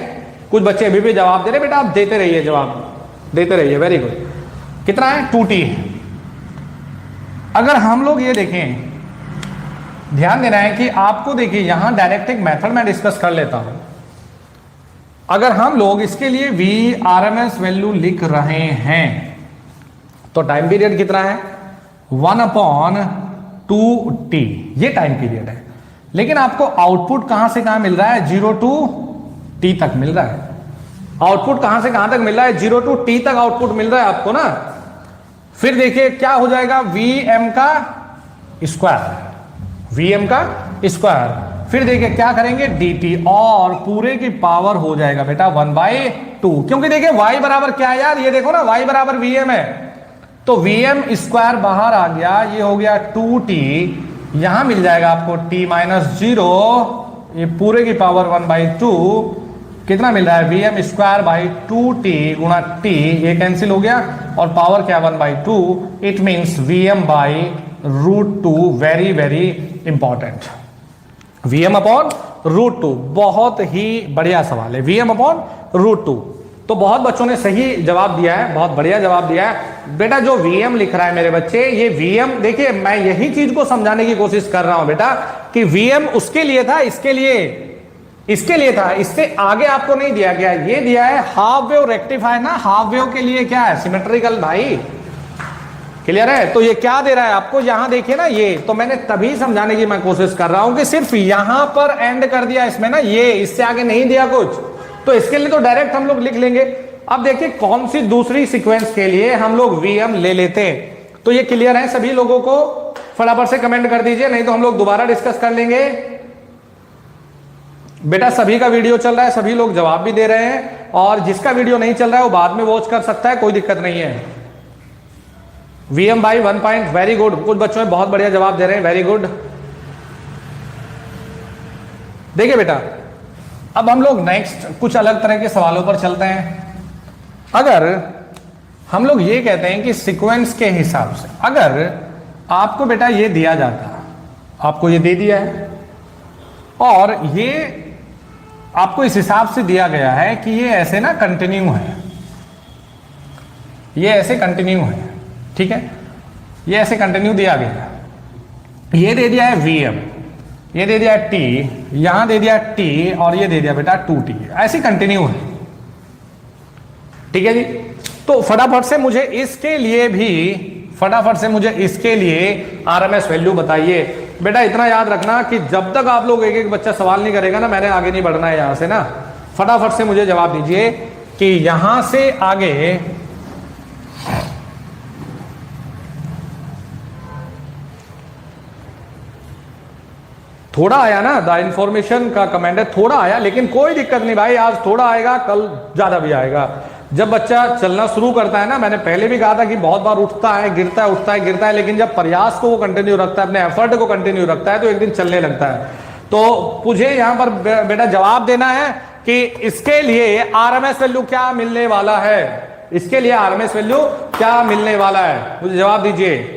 कुछ बच्चे अभी भी जवाब दे रहे, बेटा आप देते रहिए, जवाब देते रहिए, वेरी गुड। कितना है, 2t है। अगर हम लोग ये देखें, ध्यान देना है कि आपको देखिए यहां डायरेक्ट एक मेथड मैं डिस्कस कर लेता हूं। अगर हम लोग इसके लिए Vrms वैल्यू लिख रहे हैं तो टाइम पीरियड कितना है, 1/2t, ये टाइम पीरियड है। लेकिन आपको आउटपुट कहां से कहां मिल रहा है, 0 to t तक मिल रहा है। आउटपुट कहां से कहां तक मिल रहा है, 0 to t तक आउटपुट मिल रहा है आपको ना। फिर देखिए क्या हो जाएगा, Vm का स्क्वायर, Vm का स्क्वायर। फिर देखिए क्या करेंगे, dt, और पूरे की पावर हो जाएगा बेटा 1/2, क्योंकि देखिए y बराबर क्या है यार, ये देखो ना, y बराबर Vm है, तो Vm स्क्वायर बाहर आ गया, ये हो गया 2t, यहां मिल जाएगा आपको t-0, ये पूरे की पावर 1/2, कितना मिल रहा है, Vm स्क्वायर 2t गुणा t, ये कैंसिल हो गया, और पावर क्या 1/2, it means Vm/√2, very very important. Vm/√2 बहुत ही बढ़िया सवाल है, Vm/√2। तो बहुत बच्चों ने सही जवाब दिया है, बहुत बढ़िया जवाब दिया है बेटा। जो Vm लिख रहा है मेरे बच्चे, ये Vm देखिए, मैं यही चीज को समझाने की कोशिश कर रहा हूं बेटा कि Vm उसके लिए था, इसके लिए था, इससे आगे आपको नहीं दिया गया। ये दिया है हाफ वेव रेक्टिफायर ना, हाफ वेव के लिए क्या है, सिमेट्रिकल भाई, क्लियर है। तो ये क्या दे रहा है आपको, यहां देखिए ना, ये तो मैंने तभी समझाने की मैं कोशिश कर रहा हूं कि सिर्फ यहां पर एंड कर दिया इसमें ना, ये इससे आगे नहीं दिया कुछ, तो इसके लिए तो डायरेक्ट हम लोग लिख लेंगे। अब देखिए कौन सी दूसरी सीक्वेंस के लिए हम लोग Vm ले लेते हैं। तो ये क्लियर है सभी लोगों को, फटाफट से कमेंट कर दीजिए, नहीं तो हम लोग दोबारा डिस्कस कर लेंगे। बेटा सभी का वीडियो चल रहा है, सभी लोग जवाब भी दे रहे हैं, और जिसका वीडियो नहीं चल रहा है वो बाद में वॉच कर सकता है, कोई दिक्कत नहीं है। Vm/1 point, very good. कुछ बच्चों ने बहुत बढ़िया जवाब दे रहे हैं, वेरी गुड। देखिए बेटा अब हम लोग नेक्स्ट कुछ अलग तरह के सवालों पर चलते हैं। अगर हम लोग ये कहते हैं कि सीक्वेंस के हिसाब से, अगर आपको बेटा ये दिया जाता, आपको ये दे दिया है और ये आपको इस हिसाब से दिया गया है कि ये ऐसे ना कंटिन्यू है, ये ऐसे कंटिन्यू है, ठीक है, ये ऐसे कंटिन्यू दिया गया, ये दे दिया है Vm, ये दे दिया है t, यहां दे दिया t, और ये दे दिया बेटा 2t, ऐसे कंटिन्यू है, ठीक है जी। तो फटाफट से मुझे इसके लिए RMS वैल्यू बताइए। बेटा इतना याद रखना कि जब तक आप लोग एक एक बच्चा सवाल नहीं करेगा ना, मैंने आगे नहीं बढ़ना है यहां से ना। फटाफट से मुझे जवाब दीजिए कि यहां से आगे थोड़ा आया ना, द इंफॉर्मेशन का कमेंट है थोड़ा आया, लेकिन कोई दिक्कत नहीं भाई, आज थोड़ा आएगा कल ज्यादा भी आएगा। जब बच्चा चलना शुरू करता है ना, मैंने पहले भी कहा था कि बहुत बार उठता है गिरता है उठता है गिरता है, लेकिन जब प्रयास को वो कंटिन्यू रखता है, अपने एफर्ट को कंटिन्यू रखता है, तो एक दिन चलने लगता है। तो मुझे यहां पर बेटा जवाब देना है कि इसके लिए आरएमएस वैल्यू क्या मिलने वाला है, इसके लिए आरएमएस वैल्यू क्या मिलने वाला है, मुझे जवाब दीजिए,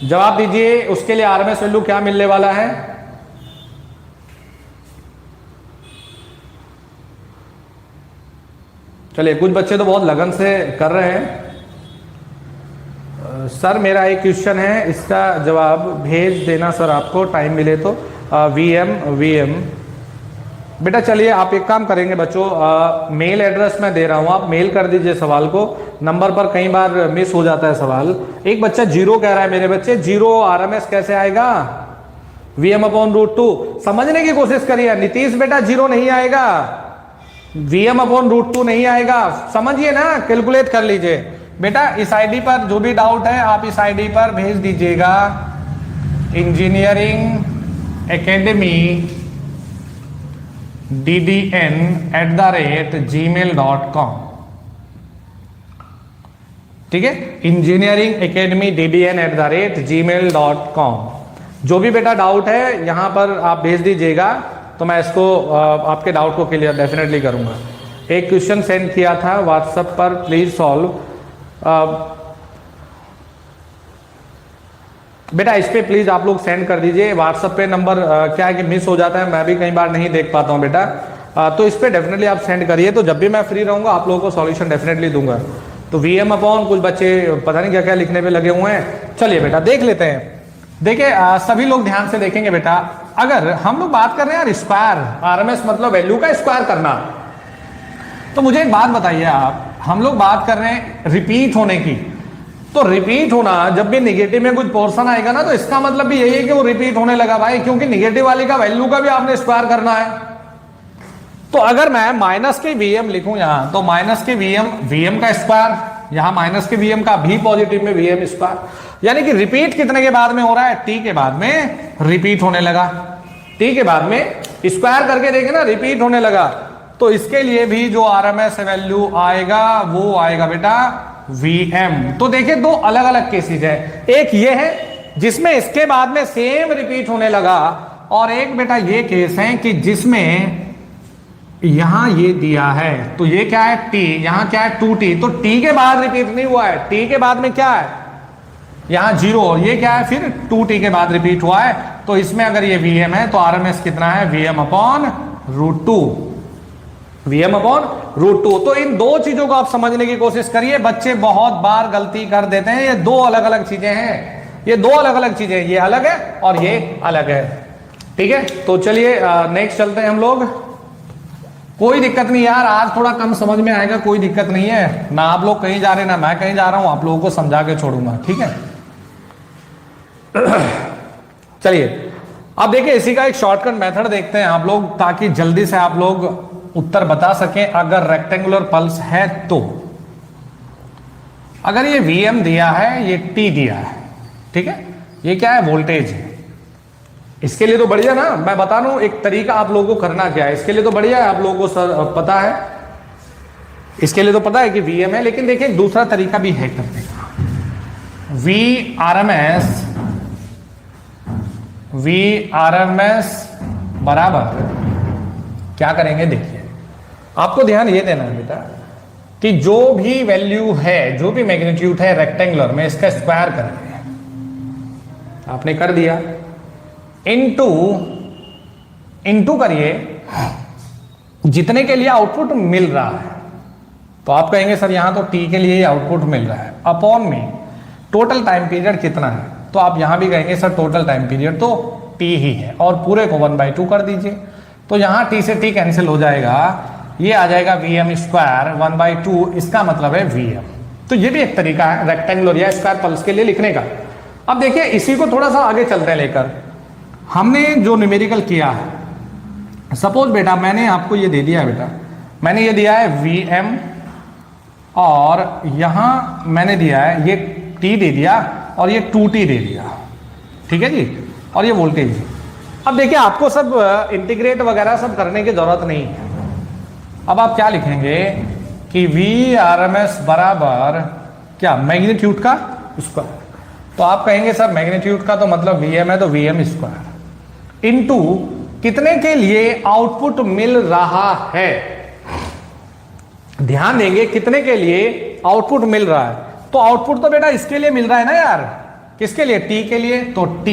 जवाब दीजिए उसके लिए आरएमएस वैल्यू क्या मिलने वाला है। चलिए कुछ बच्चे तो बहुत लगन से कर रहे हैं। सर मेरा एक क्वेश्चन है, इसका जवाब भेज देना सर आपको टाइम मिले तो। वीएम बेटा चलिए आप एक काम करेंगे बच्चों, मेल एड्रेस मैं दे रहा हूं, आप मेल कर दीजिए सवाल को, नंबर पर कई बार मिस हो जाता है सवाल। एक बच्चा 0 कह रहा है मेरे बच्चे, 0 आरएमएस कैसे आएगा, Vm/√2 समझने की कोशिश करिए। नीतीश बेटा 0 नहीं आएगा, Vm/√2 नहीं आएगा, समझिए ना, कैलकुलेट कर लीजिए बेटा। इस आईडी पर जो भी डाउट है आप इस आईडी पर भेज दीजिएगा, इंजीनियरिंग एकेडमी ddn@gmail.com, ठीक है, इंजीनियरिंग एकेडमी ddn@gmail.com। जो भी बेटा डाउट है यहां पर आप भेज दीजिएगा, तो मैं इसको आपके डाउट को क्लियर डेफिनेटली करूंगा। एक क्वेश्चन सेंड किया था व्हाट्सएप पर, प्लीज सॉल्व। बेटा इस पे प्लीज आप लोग सेंड कर दीजिए व्हाट्सएप पे, नंबर क्या है कि मिस हो जाता है, मैं भी कई बार नहीं देख पाता हूं बेटा, तो इस पे डेफिनेटली आप सेंड करिए, तो जब भी मैं फ्री रहूंगा आप लोगों को सॉल्यूशन डेफिनेटली दूंगा। तो Vm/, कुछ बच्चे पता नहीं क्या क्या लिखने पे लगे हुए हैं। चलिए बेटा देख लेते हैं। देखिए सभी लोग ध्यान से देखेंगे बेटा, अगर हम लोग बात कर रहे हैं यार स्क्वायर, आरएमएस मतलब वैल्यू का स्क्वायर करना, तो मुझे एक बात बताइए आप, हम लोग बात कर रहे हैं रिपीट होने की, तो रिपीट होना जब भी निगेटिव में कुछ पोर्शन आएगा ना, तो इसका मतलब भी यही है कि वो रिपीट होने लगा भाई, क्योंकि निगेटिव वाली का वैल्यू का भी आपने स्क्वायर करना है। तो अगर मैं माइनस के Vm लिखूं यहां, तो माइनस के Vm का स्क्वायर, यहां माइनस के Vm का भी पॉजिटिव में Vm स्क्वायर, यानी कि रिपीट कितने के बाद में हो रहा है, t के बाद में रिपीट होने लगा, t के बाद में स्क्वायर करके देखे ना रिपीट होने लगा। तो इसके लिए भी जो आरएमएस वैल्यू आएगा वो आएगा बेटा Vm। तो देखिए दो अलग अलग केसेज है, एक ये है जिसमें इसके बाद में सेम रिपीट होने लगा, और एक बेटा ये केस है कि जिसमें यहां ये दिया है, तो ये क्या है t, यहां क्या है 2t, तो t के बाद रिपीट नहीं हुआ है, t के बाद में क्या है यहां 0, ये क्या है फिर 2t के बाद रिपीट हुआ है। तो इसमें अगर ये Vm है तो आरएमएस कितना है, Vm/√2, Vm/√2। तो इन दो चीजों को आप समझने की कोशिश करिए, बच्चे बहुत बार गलती कर देते हैं, ये दो अलग अलग चीजें हैं, ये दो अलग अलग चीजें, ये अलग है और ये अलग है, ठीक है। तो चलिए नेक्स्ट चलते हैं हम लोग। कोई दिक्कत नहीं यार, आज थोड़ा कम समझ में आएगा, कोई दिक्कत नहीं है, ना आप लोग कहीं जा रहे ना मैं कहीं जा रहा हूं, आप लोगों को समझा के छोड़ूंगा, ठीक है। चलिए अब देखिए इसी का एक शॉर्टकट मेथड देखते हैं आप लोग, ताकि जल्दी से आप लोग उत्तर बता सकें। अगर रेक्टेंगुलर पल्स है तो, अगर ये Vm दिया है, ये T दिया है, ठीक है, ये क्या है वोल्टेज है, इसके लिए तो बढ़िया ना, मैं बता रहा हूं एक तरीका आप लोगों को करना क्या है, इसके लिए तो बढ़िया है, आप लोगों को सर पता है, इसके लिए तो पता है कि Vm है, लेकिन देखिए एक दूसरा तरीका भी है करने का। Vrms बराबर क्या करेंगे, देखिए आपको ध्यान ये देना है बेटा कि जो भी वैल्यू है, जो भी मैग्नीट्यूड है रेक्टेंगुलर में, इसका स्क्वायर करेंगे, आपने कर दिया, इनटू करिए जितने के लिए आउटपुट मिल रहा है, तो आप कहेंगे सर यहां तो t के लिए आउटपुट मिल रहा है, अपॉन में टोटल टाइम पीरियड कितना है, तो आप यहां भी कहेंगे सर टोटल टाइम पीरियड तो t ही है, और पूरे को 1/2 कर दीजिए, तो यहां t से t कैंसिल हो जाएगा, ये आ जाएगा Vm स्क्वायर 1/2, इसका मतलब है Vm। तो ये भी एक तरीका है रेक्टेंगुलर या स्क्वायर पल्स के लिए लिखने का। अब देखिए इसी को थोड़ा सा आगे चलते हैं लेकर, हमने जो न्यूमेरिकल किया है, सपोज बेटा मैंने आपको ये दे दिया है बेटा, मैंने ये दिया है Vm और यहां मैंने दिया है ये T दे दिया और ये 2T दे दिया, ठीक है जी, और ये वोल्टेज। अब देखिए आपको सब इंटीग्रेट वगैरह सब करने की जरूरत नहीं है। अब आप क्या लिखेंगे कि Vrms बराबर क्या, मैग्नीट्यूड का स्क्वायर। तो आप कहेंगे सर मैग्नीट्यूड का तो मतलब Vm है तो Vm स्क्वायर इनटू कितने के लिए आउटपुट मिल रहा है, ध्यान देंगे कितने के लिए आउटपुट मिल रहा है। तो आउटपुट तो बेटा इसके लिए मिल रहा है ना यार, किसके लिए, T के लिए, तो T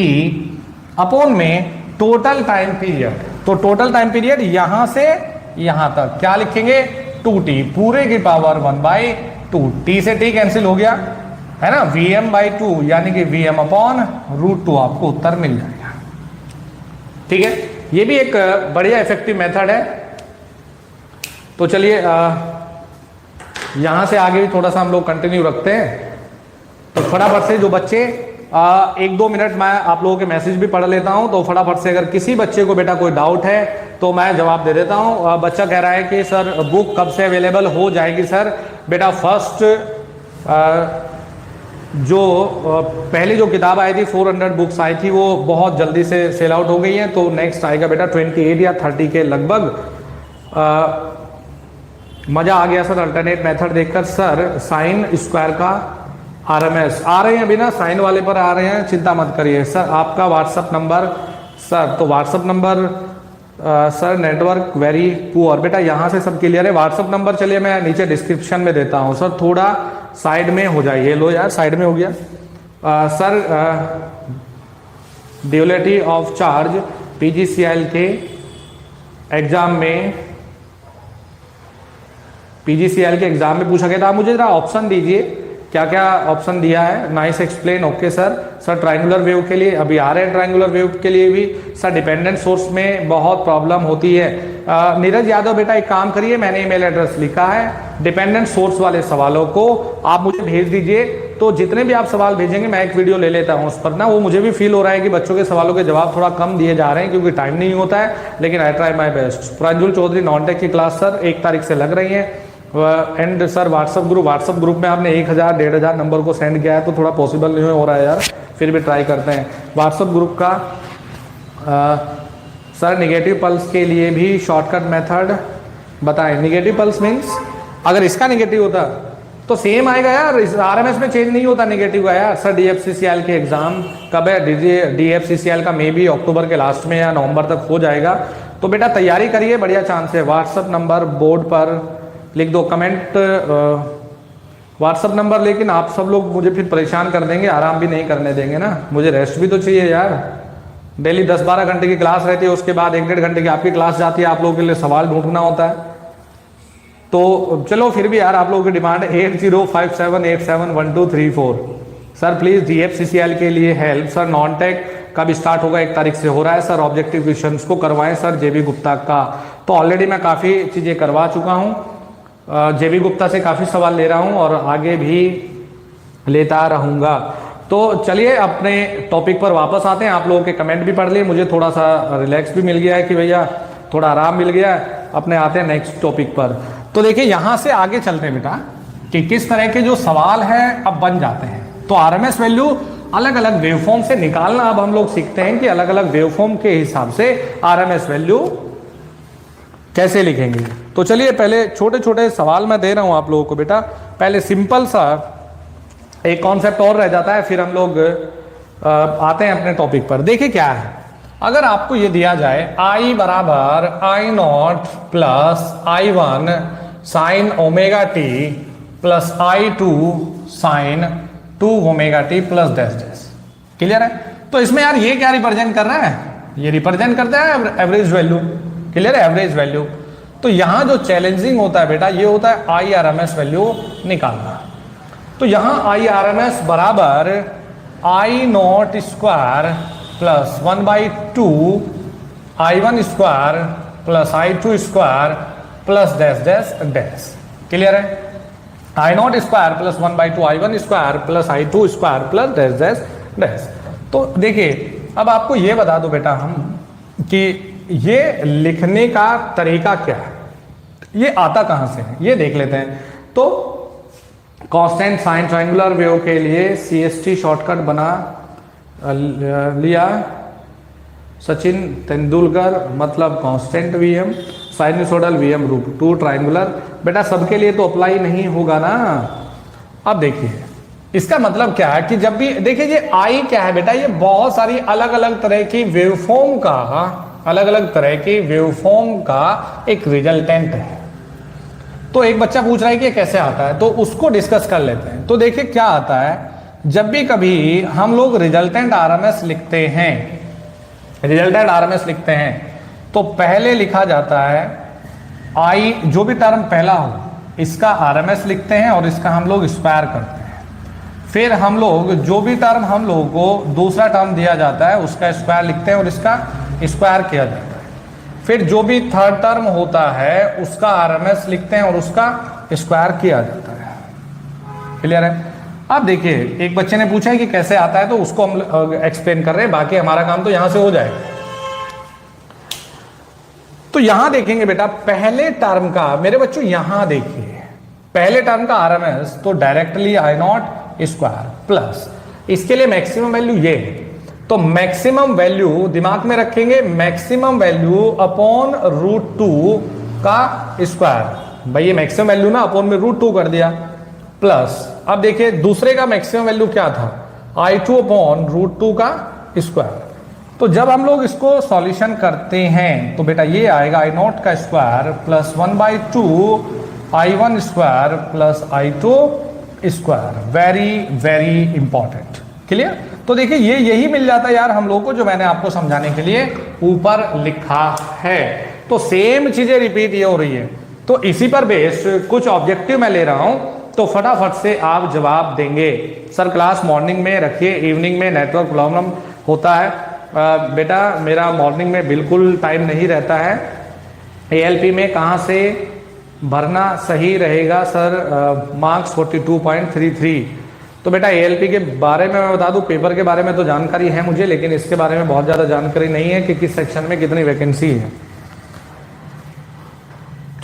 अपॉन में टोटल टाइम पीरियड। तो टोटल टाइम पीरियड यहां से यहां तक क्या लिखेंगे, 2T पूरे की पावर 1/2, T से T कैंसिल हो गया है ना, Vm/2 यानी कि Vm अपॉन √2 आपको उत्तर मिल जाएगा। ठीक है, ये भी एक बढ़िया इफेक्टिव मेथड है। तो चलिए यहां से आगे भी थोड़ा सा हम लोग कंटिन्यू रखते हैं। तो फटाफट से जो बच्चे 1-2 मिनट मैं आप लोगों के मैसेज भी पढ़ लेता हूं, तो फटाफट से अगर किसी बच्चे को बेटा कोई डाउट है तो मैं जवाब दे देता हूं। बच्चा कह रहा है कि सर बुक कब से अवेलेबल हो जाएगी सर। बेटा फर्स्ट जो पहली जो किताब आई थी 400 बुक्स आई थी वो बहुत जल्दी से सेल आउट हो गई है, तो नेक्स्ट आएगा बेटा 28 या 30 के लगभग। मजा आ गया सर अल्टरनेट मेथड देखकर। सर साइन स्क्वायर का RMS आ रहे हैं, अभी ना साइन वाले पर आ रहे हैं, चिंता मत करिए। सर आपका व्हाट्सअप नंबर, सर तो WhatsApp number sir network very poor. बेटा यहाँ से सब क्लियर है। व्हाट्सअप नंबर चलिए मैं नीचे डिस्क्रिप्शन में देता हूँ। सर थोड़ा साइड में हो जाइए, लो यार साइड में हो गया। Sir duality of charge PGCIL के एग्जाम में, PGCIL के एग्जाम में पूछा गया था। आप मुझे जरा ऑप्शन दीजिए, क्या क्या ऑप्शन दिया है। Nice explain, okay sir. Sir triangular wave के लिए अभी आ रहे हैं, ट्रायंगुलर वेव के लिए भी सर डिपेंडेंट सोर्स में बहुत प्रॉब्लम होती है। नीरज यादव बेटा एक काम करिए, मैंने ईमेल एड्रेस लिखा है, डिपेंडेंट सोर्स वाले सवालों को आप मुझे भेज दीजिए। तो जितने भी आप सवाल भेजेंगे मैं एक वीडियो ले लेता हूँ उस पर ना। वो मुझे भी फील हो रहा है कि बच्चों के सवालों के जवाब थोड़ा कम दिए जा रहे हैं क्योंकि टाइम नहीं होता है, लेकिन I try my best. Pranjul Chaudhary non tech की क्लास सर 1 तारीख से लग रही है। एंड सर व्हाट्सअप ग्रुप में आपने 1000-1500 नंबर को सेंड किया है तो थोड़ा पॉसिबल नहीं हो रहा है यार, फिर भी ट्राई करते हैं। व्हाट्सअप ग्रुप का सर निगेटिव पल्स के लिए भी शॉर्टकट मेथड बताएं। निगेटिव पल्स मीन्स अगर इसका निगेटिव होता तो सेम आएगा यार, RMS में चेंज नहीं होता निगेटिव का यार। सर DFCCIL के एग्जाम कब है, DFCCIL का मे बी अक्टूबर के लास्ट में या नवंबर तक हो जाएगा। तो बेटा तैयारी करिए, बढ़िया चांस है। व्हाट्सअप नंबर बोर्ड पर लिख दो, कमेंट व्हाट्सअप नंबर। लेकिन आप सब लोग मुझे फिर परेशान कर देंगे, आराम भी नहीं करने देंगे ना, मुझे रेस्ट भी तो चाहिए यार। डेली 10-12 घंटे की क्लास रहती है, उसके बाद 1-1.5 घंटे की आपकी क्लास जाती है, आप लोगों के लिए सवाल ढूंढना होता है। तो चलो फिर भी यार आप लोगों की डिमांड 8057871234। सर प्लीज DFCCIL के लिए हेल्प। सर नॉन टेक कब स्टार्ट होगा, 1 तारीख से हो रहा है सर। ऑब्जेक्टिव क्वेश्चंस को करवाएं सर JB गुप्ता का। तो ऑलरेडी मैं काफ़ी चीज़ें करवा चुका हूँ, JB गुप्ता से काफ़ी सवाल ले रहा हूँ और आगे भी लेता रहूँगा। तो चलिए अपने टॉपिक पर वापस आते हैं। आप लोगों के कमेंट भी पढ़ लिए, मुझे थोड़ा सा रिलैक्स भी मिल गया है कि भैया थोड़ा आराम मिल गया है। अपने आते हैं नेक्स्ट टॉपिक पर। तो देखिए यहाँ से आगे चलते हैं बेटा कि किस तरह के जो सवाल हैं अब बन जाते हैं। तो RMS वैल्यू अलग अलग वेवफॉर्म से निकालना अब हम लोग सीखते हैं कि अलग अलग वेवफॉर्म के हिसाब से RMS वैल्यू कैसे लिखेंगे। तो चलिए पहले छोटे छोटे सवाल मैं दे रहा हूं आप लोगों को बेटा। पहले सिंपल सा एक कॉन्सेप्ट और रह जाता है, फिर हम लोग आते हैं अपने टॉपिक पर। देखिए क्या है, अगर आपको ये दिया जाए I बराबर I0 plus I1 sine omega t plus I2 sine 2 omega t plus dash dash. Clear है? तो इसमें यार ये क्या रिप्रेजेंट कर रहा है, ये रिप्रेजेंट करता है एवरेज वैल्यू। क्लियर है? Average value. तो यहां जो चैलेंजिंग होता है बेटा ये होता है IRMS वैल्यू निकालना। तो यहां IRMS बराबर I0 square plus 1/2 I1 square plus I2 square plus dash dash dash. Clear है? I0 square plus 1/2 I1 square plus I2 square plus dash dash dash. तो देखिए अब आपको ये बता दो बेटा हम कि ये लिखने का तरीका क्या है, ये आता कहां से है ये देख लेते हैं। तो कांस्टेंट साइन ट्रायंगुलर वेव के लिए CST शॉर्टकट बना लिया सचिन तेंदुलकर, मतलब constant VM, sinusoidal VM √2, triangular. बेटा सबके लिए तो अप्लाई नहीं होगा ना। अब देखिए इसका मतलब क्या है कि जब भी देखिए ये आई क्या है बेटा, ये बहुत सारी अलग अलग तरह की वेवफॉर्म का, अलग अलग तरह की वेवफॉर्म का एक रिजल्टेंट है। तो एक बच्चा पूछ रहा है कि ये कैसे आता है, तो उसको डिस्कस कर लेते हैं। तो देखिए क्या आता है, जब भी कभी हम लोग रिजल्टेंट RMS लिखते हैं, रिजल्टेंट RMS लिखते हैं, तो पहले लिखा जाता है आई, जो भी टर्म पहला हो इसका RMS लिखते हैं और इसका हम लोग स्क्वायर करते हैं। फिर हम लोग जो भी टर्म हम लोगों को दूसरा टर्म दिया जाता है उसका स्क्वायर लिखते हैं और इसका स्क्वायर किया जाता है। फिर जो भी थर्ड टर्म होता है उसका RMS लिखते हैं और उसका स्क्वायर किया जाता है। क्लियर है? अब देखिए एक बच्चे ने पूछा है कि कैसे आता है, तो उसको हम एक्सप्लेन कर रहे हैं, बाकी हमारा काम तो यहां से हो जाएगा। तो यहां देखेंगे बेटा पहले टर्म का, मेरे बच्चों यहां देखिए पहले टर्म का RMS तो डायरेक्टली I0 स्क्वायर प्लस इसके लिए मैक्सिमम वैल्यू ये, तो मैक्सिमम वैल्यू दिमाग में रखेंगे, मैक्सिमम वैल्यू अपॉन √2 का स्क्वायर। भाई ये मैक्सिमम वैल्यू ना अपॉन में √2 कर दिया, प्लस अब देखिए दूसरे का मैक्सिमम वैल्यू क्या था, I2 अपॉन √2 का स्क्वायर। तो जब हम लोग इसको सॉल्यूशन करते हैं तो बेटा ये आएगा I0 का square plus 1/2 I1 square plus I2 square. Very very important. Clear? तो देखिए ये यही मिल जाता है यार हम लोग को, जो मैंने आपको समझाने के लिए ऊपर लिखा है। तो सेम चीजें रिपीट ये हो रही है। तो इसी पर बेस्ड कुछ ऑब्जेक्टिव मैं ले रहा हूं, तो फटाफट से आप जवाब देंगे। सर क्लास मॉर्निंग में रखिए, इवनिंग में नेटवर्क प्रॉब्लम होता है। बेटा मेरा मॉर्निंग में बिल्कुल टाइम नहीं रहता है। ALP में कहाँ से भरना सही रहेगा सर? मार्क्स 42.33। तो बेटा ALP के बारे में मैं बता दूं, पेपर के बारे में तो जानकारी है मुझे, लेकिन इसके बारे में बहुत ज़्यादा जानकारी नहीं है कि किस सेक्शन में कितनी वैकेंसी है।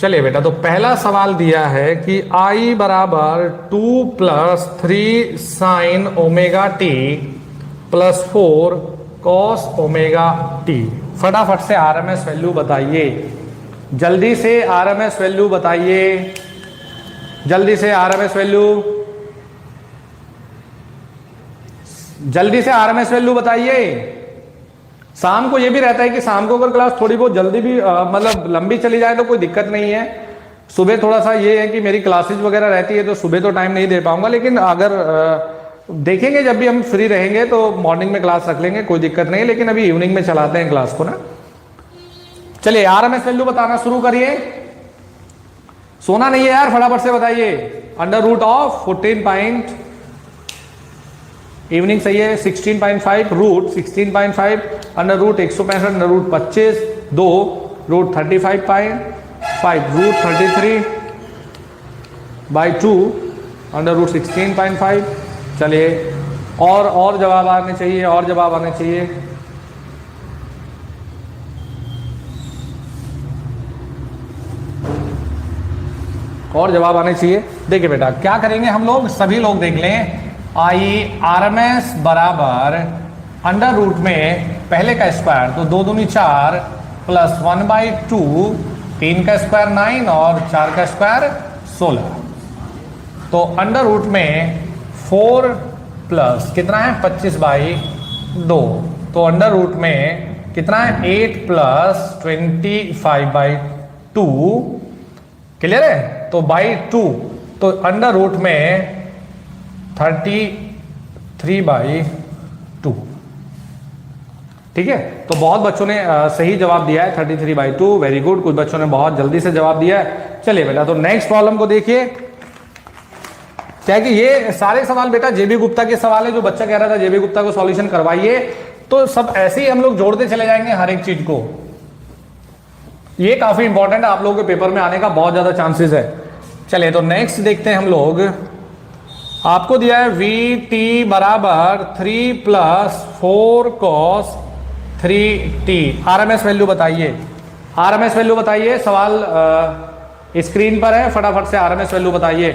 चलिए बेटा, तो पहला सवाल दिया है कि I बराबर 2 + 3 sin ωt plus 4 cos ωt। फटाफट से RMS वैल्यू बताइए, जल्दी से RMS वैल्यू बताइए, जल्दी से RMS वैल्यू, जल्दी से RMS वैल्यू बताइए। शाम को ये भी रहता है कि शाम को अगर क्लास थोड़ी बहुत जल्दी भी मतलब लंबी चली जाए तो कोई दिक्कत नहीं है। सुबह थोड़ा सा ये है कि मेरी क्लासेज वगैरह रहती है तो सुबह तो टाइम नहीं दे पाऊंगा, लेकिन अगर देखेंगे जब भी हम फ्री रहेंगे तो मॉर्निंग में क्लास रख लेंगे, कोई दिक्कत नहीं है। लेकिन अभी इवनिंग में चलाते हैं क्लास को ना। चलिए RMS वैल्यू बताना शुरू करिए। सोना नहीं है यार, फटाफट से बताइए। √14 इवनिंग सही है, 16.5 √16.5 √165 √25 2 √35.5 √33/2 √16.5। चलिए और जवाब आने चाहिए, और जवाब आने चाहिए। और जवाब आने चाहिए। देखिए बेटा क्या करेंगे हम लोग, सभी लोग देख लें। RMS बराबर √ में पहले का स्क्वायर तो 2 दूनी 4 प्लस 1/2, 3 का स्क्वायर 9 और 4 का स्क्वायर 16। तो √ में 4 प्लस कितना है 25/2, तो √ में कितना है 8 प्लस 25/2। क्लियर है? तो /2 तो √ में 33/2। ठीक है? तो बहुत बच्चों ने सही जवाब दिया है 33/2। Very good. कुछ बच्चों ने बहुत जल्दी से जवाब दिया है। चलिए बेटा, तो नेक्स्ट प्रॉब्लम को देखिए। क्या कि ये सारे सवाल बेटा JB गुप्ता के सवाल है। जो बच्चा कह रहा था JB गुप्ता को सॉल्यूशन करवाइए, तो सब ऐसे ही हम लोग जोड़ते चले जाएंगे हर एक चीज को। ये काफी इंपॉर्टेंट है, आप लोगों के पेपर में आने का बहुत ज्यादा चांसेस है। चलिए तो नेक्स्ट देखते हैं हम लोग। आपको दिया है वी टी बराबर 3 plus 4 cos 3t। RMS value बताइए, आरएमएस वैल्यू बताइए। सवाल स्क्रीन पर है, फटाफट से आरएमएस वैल्यू बताइए।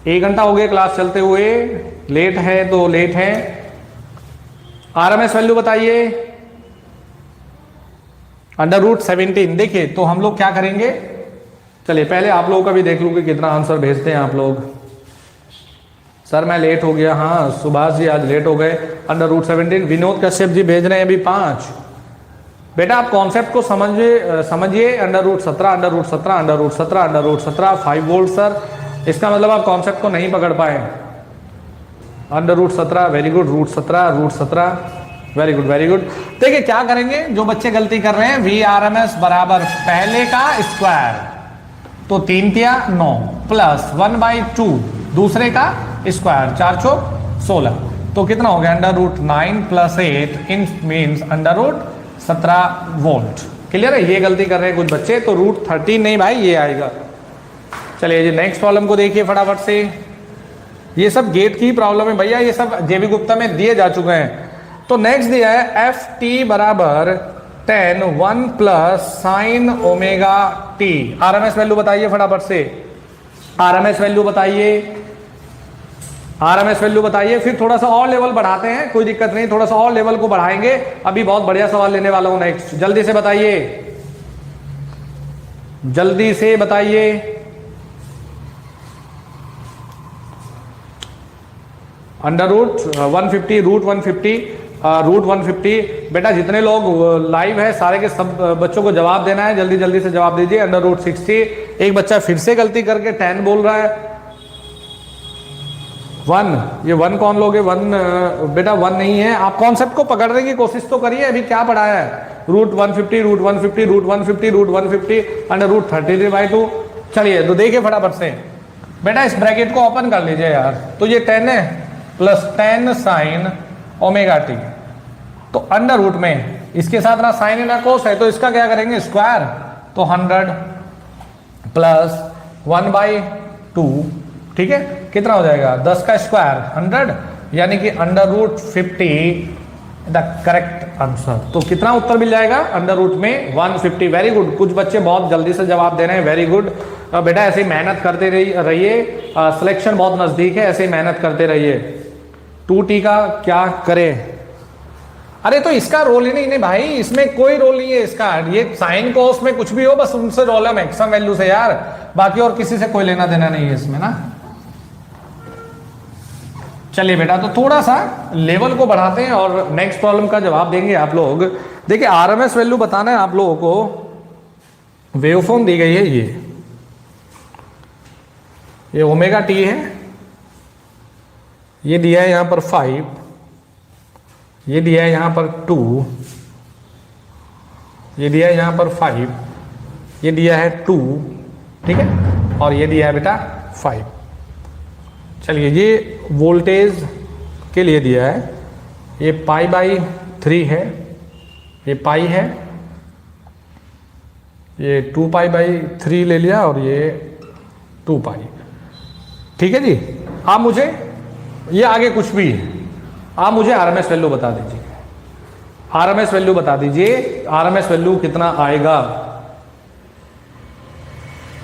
1 घंटा हो गया क्लास चलते हुए, लेट है तो लेट है। आरएमएस वैल्यू बताइए। √17। देखिए तो हम लोग क्या करेंगे, चलिए पहले आप लोगों का भी देख लूँ कि कितना आंसर भेजते हैं आप लोग। सर मैं लेट हो गया, हाँ सुभाष जी आज लेट हो गए। √17। विनोद कश्यप जी भेज रहे हैं अभी 5। बेटा आप कॉन्सेप्ट को समझिए। √17 5 वोल्ट सर, इसका मतलब आप कॉन्सेप्ट को नहीं पकड़ पाए। √17 very good, √17 very good very good. देखिए क्या करेंगे, जो बच्चे गलती कर रहे हैं, VRMS बराबर पहले का स्क्वायर तो 3 तिया 9 प्लस 1/2 दूसरे का स्क्वायर 4 चौक 16, तो कितना हो गया √9 + 8 इन मीन्स √17 वोल्ट। क्लियर है, ये गलती कर रहे हैं कुछ बच्चे, तो √13 नहीं भाई ये आएगा। चलिए जी नेक्स्ट प्रॉब्लम को देखिए फटाफट से। ये सब गेट की प्रॉब्लम है भैया, ये सब जेबी गुप्ता में दिए जा चुके हैं। तो नेक्स्ट दिया है FT बराबर 10 1 plus sin ωt। RMS value बताइए फटाफट से, आरएमएस वैल्यू बताइए, आरएमएस वैल्यू बताइए। फिर थोड़ा सा और लेवल बढ़ाते हैं, कोई दिक्कत नहीं, थोड़ा सा और लेवल को बढ़ाएंगे। अभी बहुत बढ़िया सवाल लेने वाला हूं नेक्स्ट, जल्दी से बताइए, जल्दी से बताइए। √150 बेटा जितने लोग लाइव है सारे के सब बच्चों को जवाब देना है, जल्दी जल्दी से जवाब दीजिए। √60। एक बच्चा फिर से गलती करके 10 बोल रहा है। 1, ये 1 कौन लोगे? 1 बेटा 1 नहीं है। आप कॉन्सेप्ट को पकड़ने की कोशिश तो करिए, अभी क्या पढ़ाया है। √150 √33/2। चलिए तो देखिए फटाफट से बेटा, इस ब्रैकेट को ओपन कर लीजिए यार। तो ये 10 है प्लस 10 sin ωt, तो अंडर रूट में इसके साथ ना साइन ना कोस है, तो इसका क्या करेंगे स्क्वायर, तो 100 प्लस 1/2। ठीक है, कितना हो जाएगा 10 का स्क्वायर 100, यानी कि √50 द करेक्ट आंसर। तो कितना उत्तर मिल जाएगा √ में 150। वेरी गुड, कुछ बच्चे बहुत जल्दी से जवाब दे रहे हैं, वेरी गुड। बेटा ऐसे ही मेहनत करते रहिए, सिलेक्शन बहुत नजदीक है, ऐसे ही मेहनत करते रहिए। 2t का क्या करें? अरे तो इसका रोल ही नहीं भाई, इसमें कोई रोल नहीं है इसका। ये साइन कोस में कुछ भी हो, बस उनसे रोल है मैक्सिमम वैल्यू से यार, बाकी और किसी से कोई लेना देना नहीं है इसमें ना। चलिए बेटा, तो थोड़ा सा लेवल को बढ़ाते हैं और नेक्स्ट प्रॉब्लम का जवाब देंगे आप लोग। देखिए आरएमएस वैल्यू बताना है आप लोगों को। वेवफॉर्म दी गई है, ये ωt है, ये दिया है यहां पर 5, ये दिया है यहां पर 2, ये दिया है यहां पर 5, ये दिया है 2, ठीक है, और ये दिया है बेटा 5। चलिए ये वोल्टेज के लिए दिया है, ये π/3 है, ये पाई है, ये 2π/3 ले लिया और ये 2π। ठीक है जी। आप मुझे ये आगे कुछ भी है, आप मुझे आरएमएस वैल्यू बता दीजिए, आरएमएस वैल्यू बता दीजिए। आरएमएस वैल्यू कितना आएगा,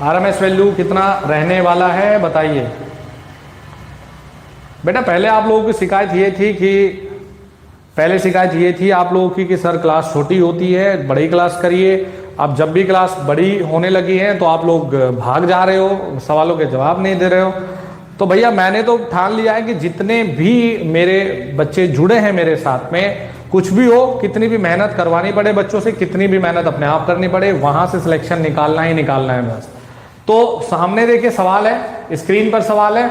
आरएमएस वैल्यू कितना रहने वाला है बताइए। बेटा पहले आप लोगों की शिकायत ये थी कि आप लोगों की कि सर क्लास छोटी होती है, बड़ी क्लास करिए। अब जब भी क्लास बड़ी होने लगी है तो आप लोग भाग जा रहे हो, सवालों के जवाब नहीं दे रहे हो। तो भैया मैंने तो ठान लिया है कि जितने भी मेरे बच्चे जुड़े हैं मेरे साथ में, कुछ भी हो, कितनी भी मेहनत करवानी पड़े बच्चों से, कितनी भी मेहनत अपने आप करनी पड़े, वहां से सिलेक्शन निकालना ही निकालना है बस। तो सामने देखिए सवाल है, स्क्रीन पर सवाल है,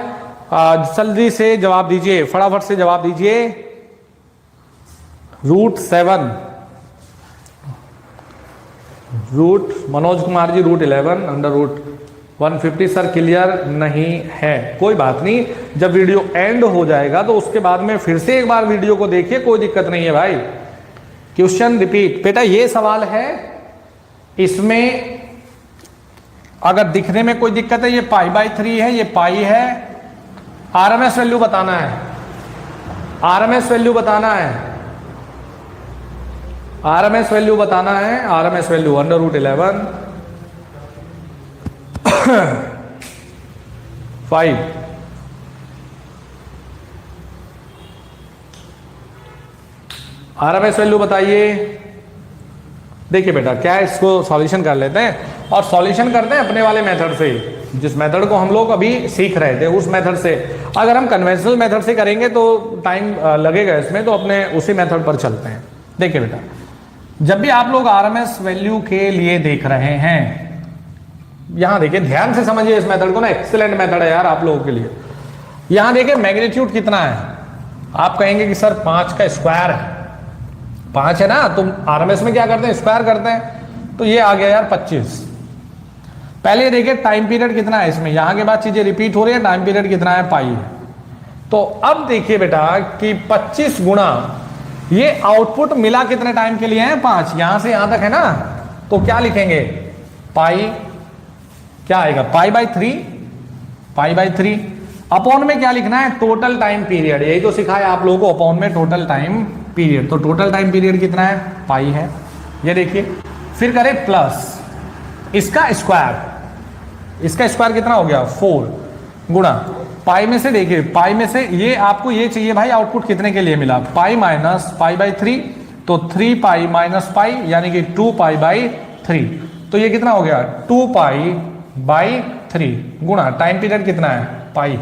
जल्दी से जवाब दीजिए, फटाफट से जवाब दीजिए। √7 मनोज कुमार जी √11 √150 सर क्लियर नहीं है, कोई बात नहीं, जब वीडियो एंड हो जाएगा तो उसके बाद में फिर से एक बार वीडियो को देखिए, कोई दिक्कत नहीं है भाई। Question repeat. बेटा ये सवाल है, इसमें अगर दिखने में कोई दिक्कत है, ये पाई बाई 3 है, ये पाई है। आरएमएस वैल्यू बताना है, आरएमएस वैल्यू बताना है, आरएमएस वैल्यू बताना है, आरएमएस वैल्यू √11 5। आरएमएस वैल्यू बताइए। देखिए बेटा क्या है, इसको सॉल्यूशन कर लेते हैं और सॉल्यूशन करते हैं अपने वाले मेथड से, जिस मेथड को हम लोग अभी सीख रहे थे उस मेथड से। अगर हम कन्वेंशनल मेथड से करेंगे तो टाइम लगेगा इसमें, तो अपने उसी मेथड पर चलते हैं। देखिए बेटा, जब भी आप लोग आरएमएस वैल्यू के लिए देख रहे हैं, यहां देखिए ध्यान से समझिए इस मेथड को ना, एक्सीलेंट मेथड है यार आप लोगों के लिए। यहां देखिए मैग्नीट्यूड कितना है, आप कहेंगे कि सर 5 का स्क्वायर है, 5 है ना, तो आरएमएस में क्या करते हैं, स्क्वायर करते हैं, तो ये आ गया यार 25। पहले देखिए टाइम पीरियड कितना है इसमें, यहां के बाद चीजें रिपीट हो रही है, टाइम पीरियड कितना है, पाई है। तो अब देखिए बेटा कि 25 गुणा ये आउटपुट मिला कितने टाइम के लिए है, 5, यहां से यहां तक है ना, तो क्या लिखेंगे, पाई क्या आएगा, pi by 3, pi by 3 upon में क्या लिखना है, टोटल टाइम पीरियड। यही तो सिखाया आप लोगों को, अपॉन में टोटल टाइम पीरियड। तो टोटल टाइम पीरियड कितना है, पाई है, ये देखिए। फिर करें प्लस इसका स्क्वायर, इसका स्क्वायर कितना हो गया, 4 गुणा पाई में से, देखिए पाई में से ये आपको ये चाहिए भाई आउटपुट कितने के लिए मिला, पाई माइनस पाई बाई 3, तो 3 पाई माइनस पाई यानी कि 2 पाई बाई 3, तो ये कितना हो गया 2 पाई बाई 3 गुणा टाइम पीरियड कितना है, पाई।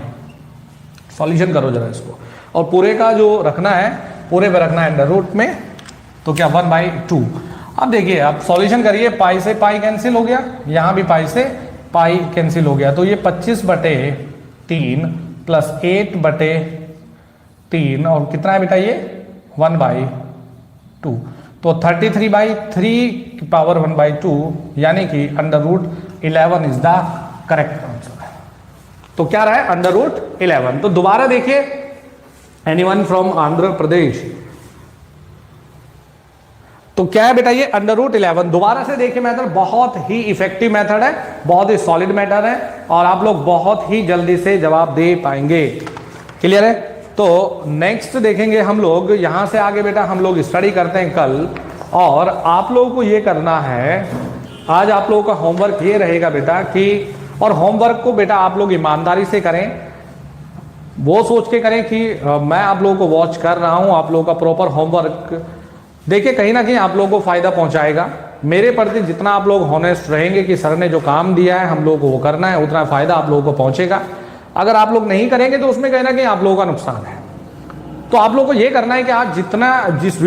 सॉल्यूशन करो जरा इसको, और पूरे का जो रखना है पूरे पे रखना है अंडर रूट में, तो क्या 1/2। अब देखिए आप सॉल्यूशन करिए, पाई से पाई कैंसिल हो गया, यहां भी पाई से पाई कैंसिल हो गया, तो ये 25/3 प्लस 8/3 और कितना है बेटा ये 1/2, तो 33/3 की पावर 1/2 यानी कि √11 इज द करेक्ट आंसर। तो क्या रहा है, √11। तो दोबारा देखिए, एनीवन फ्रॉम आंध्र प्रदेश, तो क्या है बेटा ये √11। दोबारा से देखिए मेथड बहुत ही इफेक्टिव मेथड है, बहुत ही सॉलिड मेथड है, और आप लोग बहुत ही जल्दी से जवाब दे पाएंगे। क्लियर है। तो नेक्स्ट देखेंगे हम लोग, यहां से आगे बेटा हम लोग स्टडी करते हैं कल, और आप लोगों को ये करना है, आज आप लोगों का होमवर्क ये रहेगा बेटा कि, और होमवर्क को बेटा आप लोग ईमानदारी से करें, वो सोच के करें कि मैं आप लोगों को वॉच कर रहा हूं, आप लोगों का प्रॉपर होमवर्क देखिए कहीं ना कहीं आप लोगों को फायदा पहुंचाएगा। मेरे प्रति जितना आप लोग हॉनेस्ट रहेंगे कि सर ने जो काम दिया है हम लोगों को वो करना है, उतना फायदा आप लोगों को पहुंचेगा। अगर आप लोग नहीं करेंगे तो उसमें कहीं ना कहीं आप लोगों का नुकसान है। तो आप लोगों को ये करना है कि आज जितना इस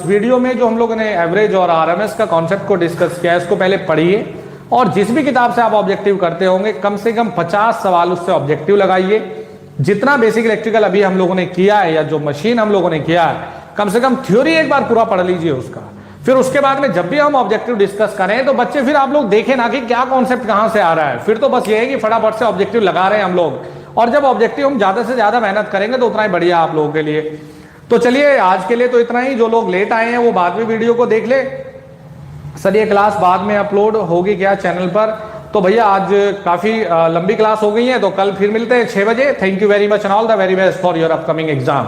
वीडियो में जो हम लोगों ने एवरेज और आरएमएस का कॉन्सेप्ट को डिस्कस किया है, इसको पहले पढ़िए, और जिस भी किताब से आप ऑब्जेक्टिव करते होंगे कम से कम 50 सवाल उससे ऑब्जेक्टिव लगाइए। जितना बेसिक इलेक्ट्रिकल अभी हम लोगों ने किया है, या जो मशीन हम लोगों ने किया है, कम से कम थ्योरी एक बार पूरा पढ़ लीजिए उसका। फिर उसके बाद में जब भी हम ऑब्जेक्टिव डिस्कस करें तो बच्चे फिर आप लोग देखें ना कि क्या कॉन्सेप्ट कहां से आ रहा है, फिर तो बस ये है कि फटाफट से ऑब्जेक्टिव लगा रहे हैं हम लोग, और जब ऑब्जेक्टिव हम ज्यादा से ज्यादा मेहनत करेंगे तो उतना ही बढ़िया आप लोगों के लिए। तो चलिए आज के लिए तो इतना ही। जो लोग लेट आए हैं वो बाद में वीडियो को देख ले, सर ये क्लास बाद में अपलोड होगी क्या चैनल पर। तो भैया आज काफी लंबी क्लास हो गई है, तो कल फिर मिलते हैं 6 बजे। Thank you very much and all the very best for your upcoming exam.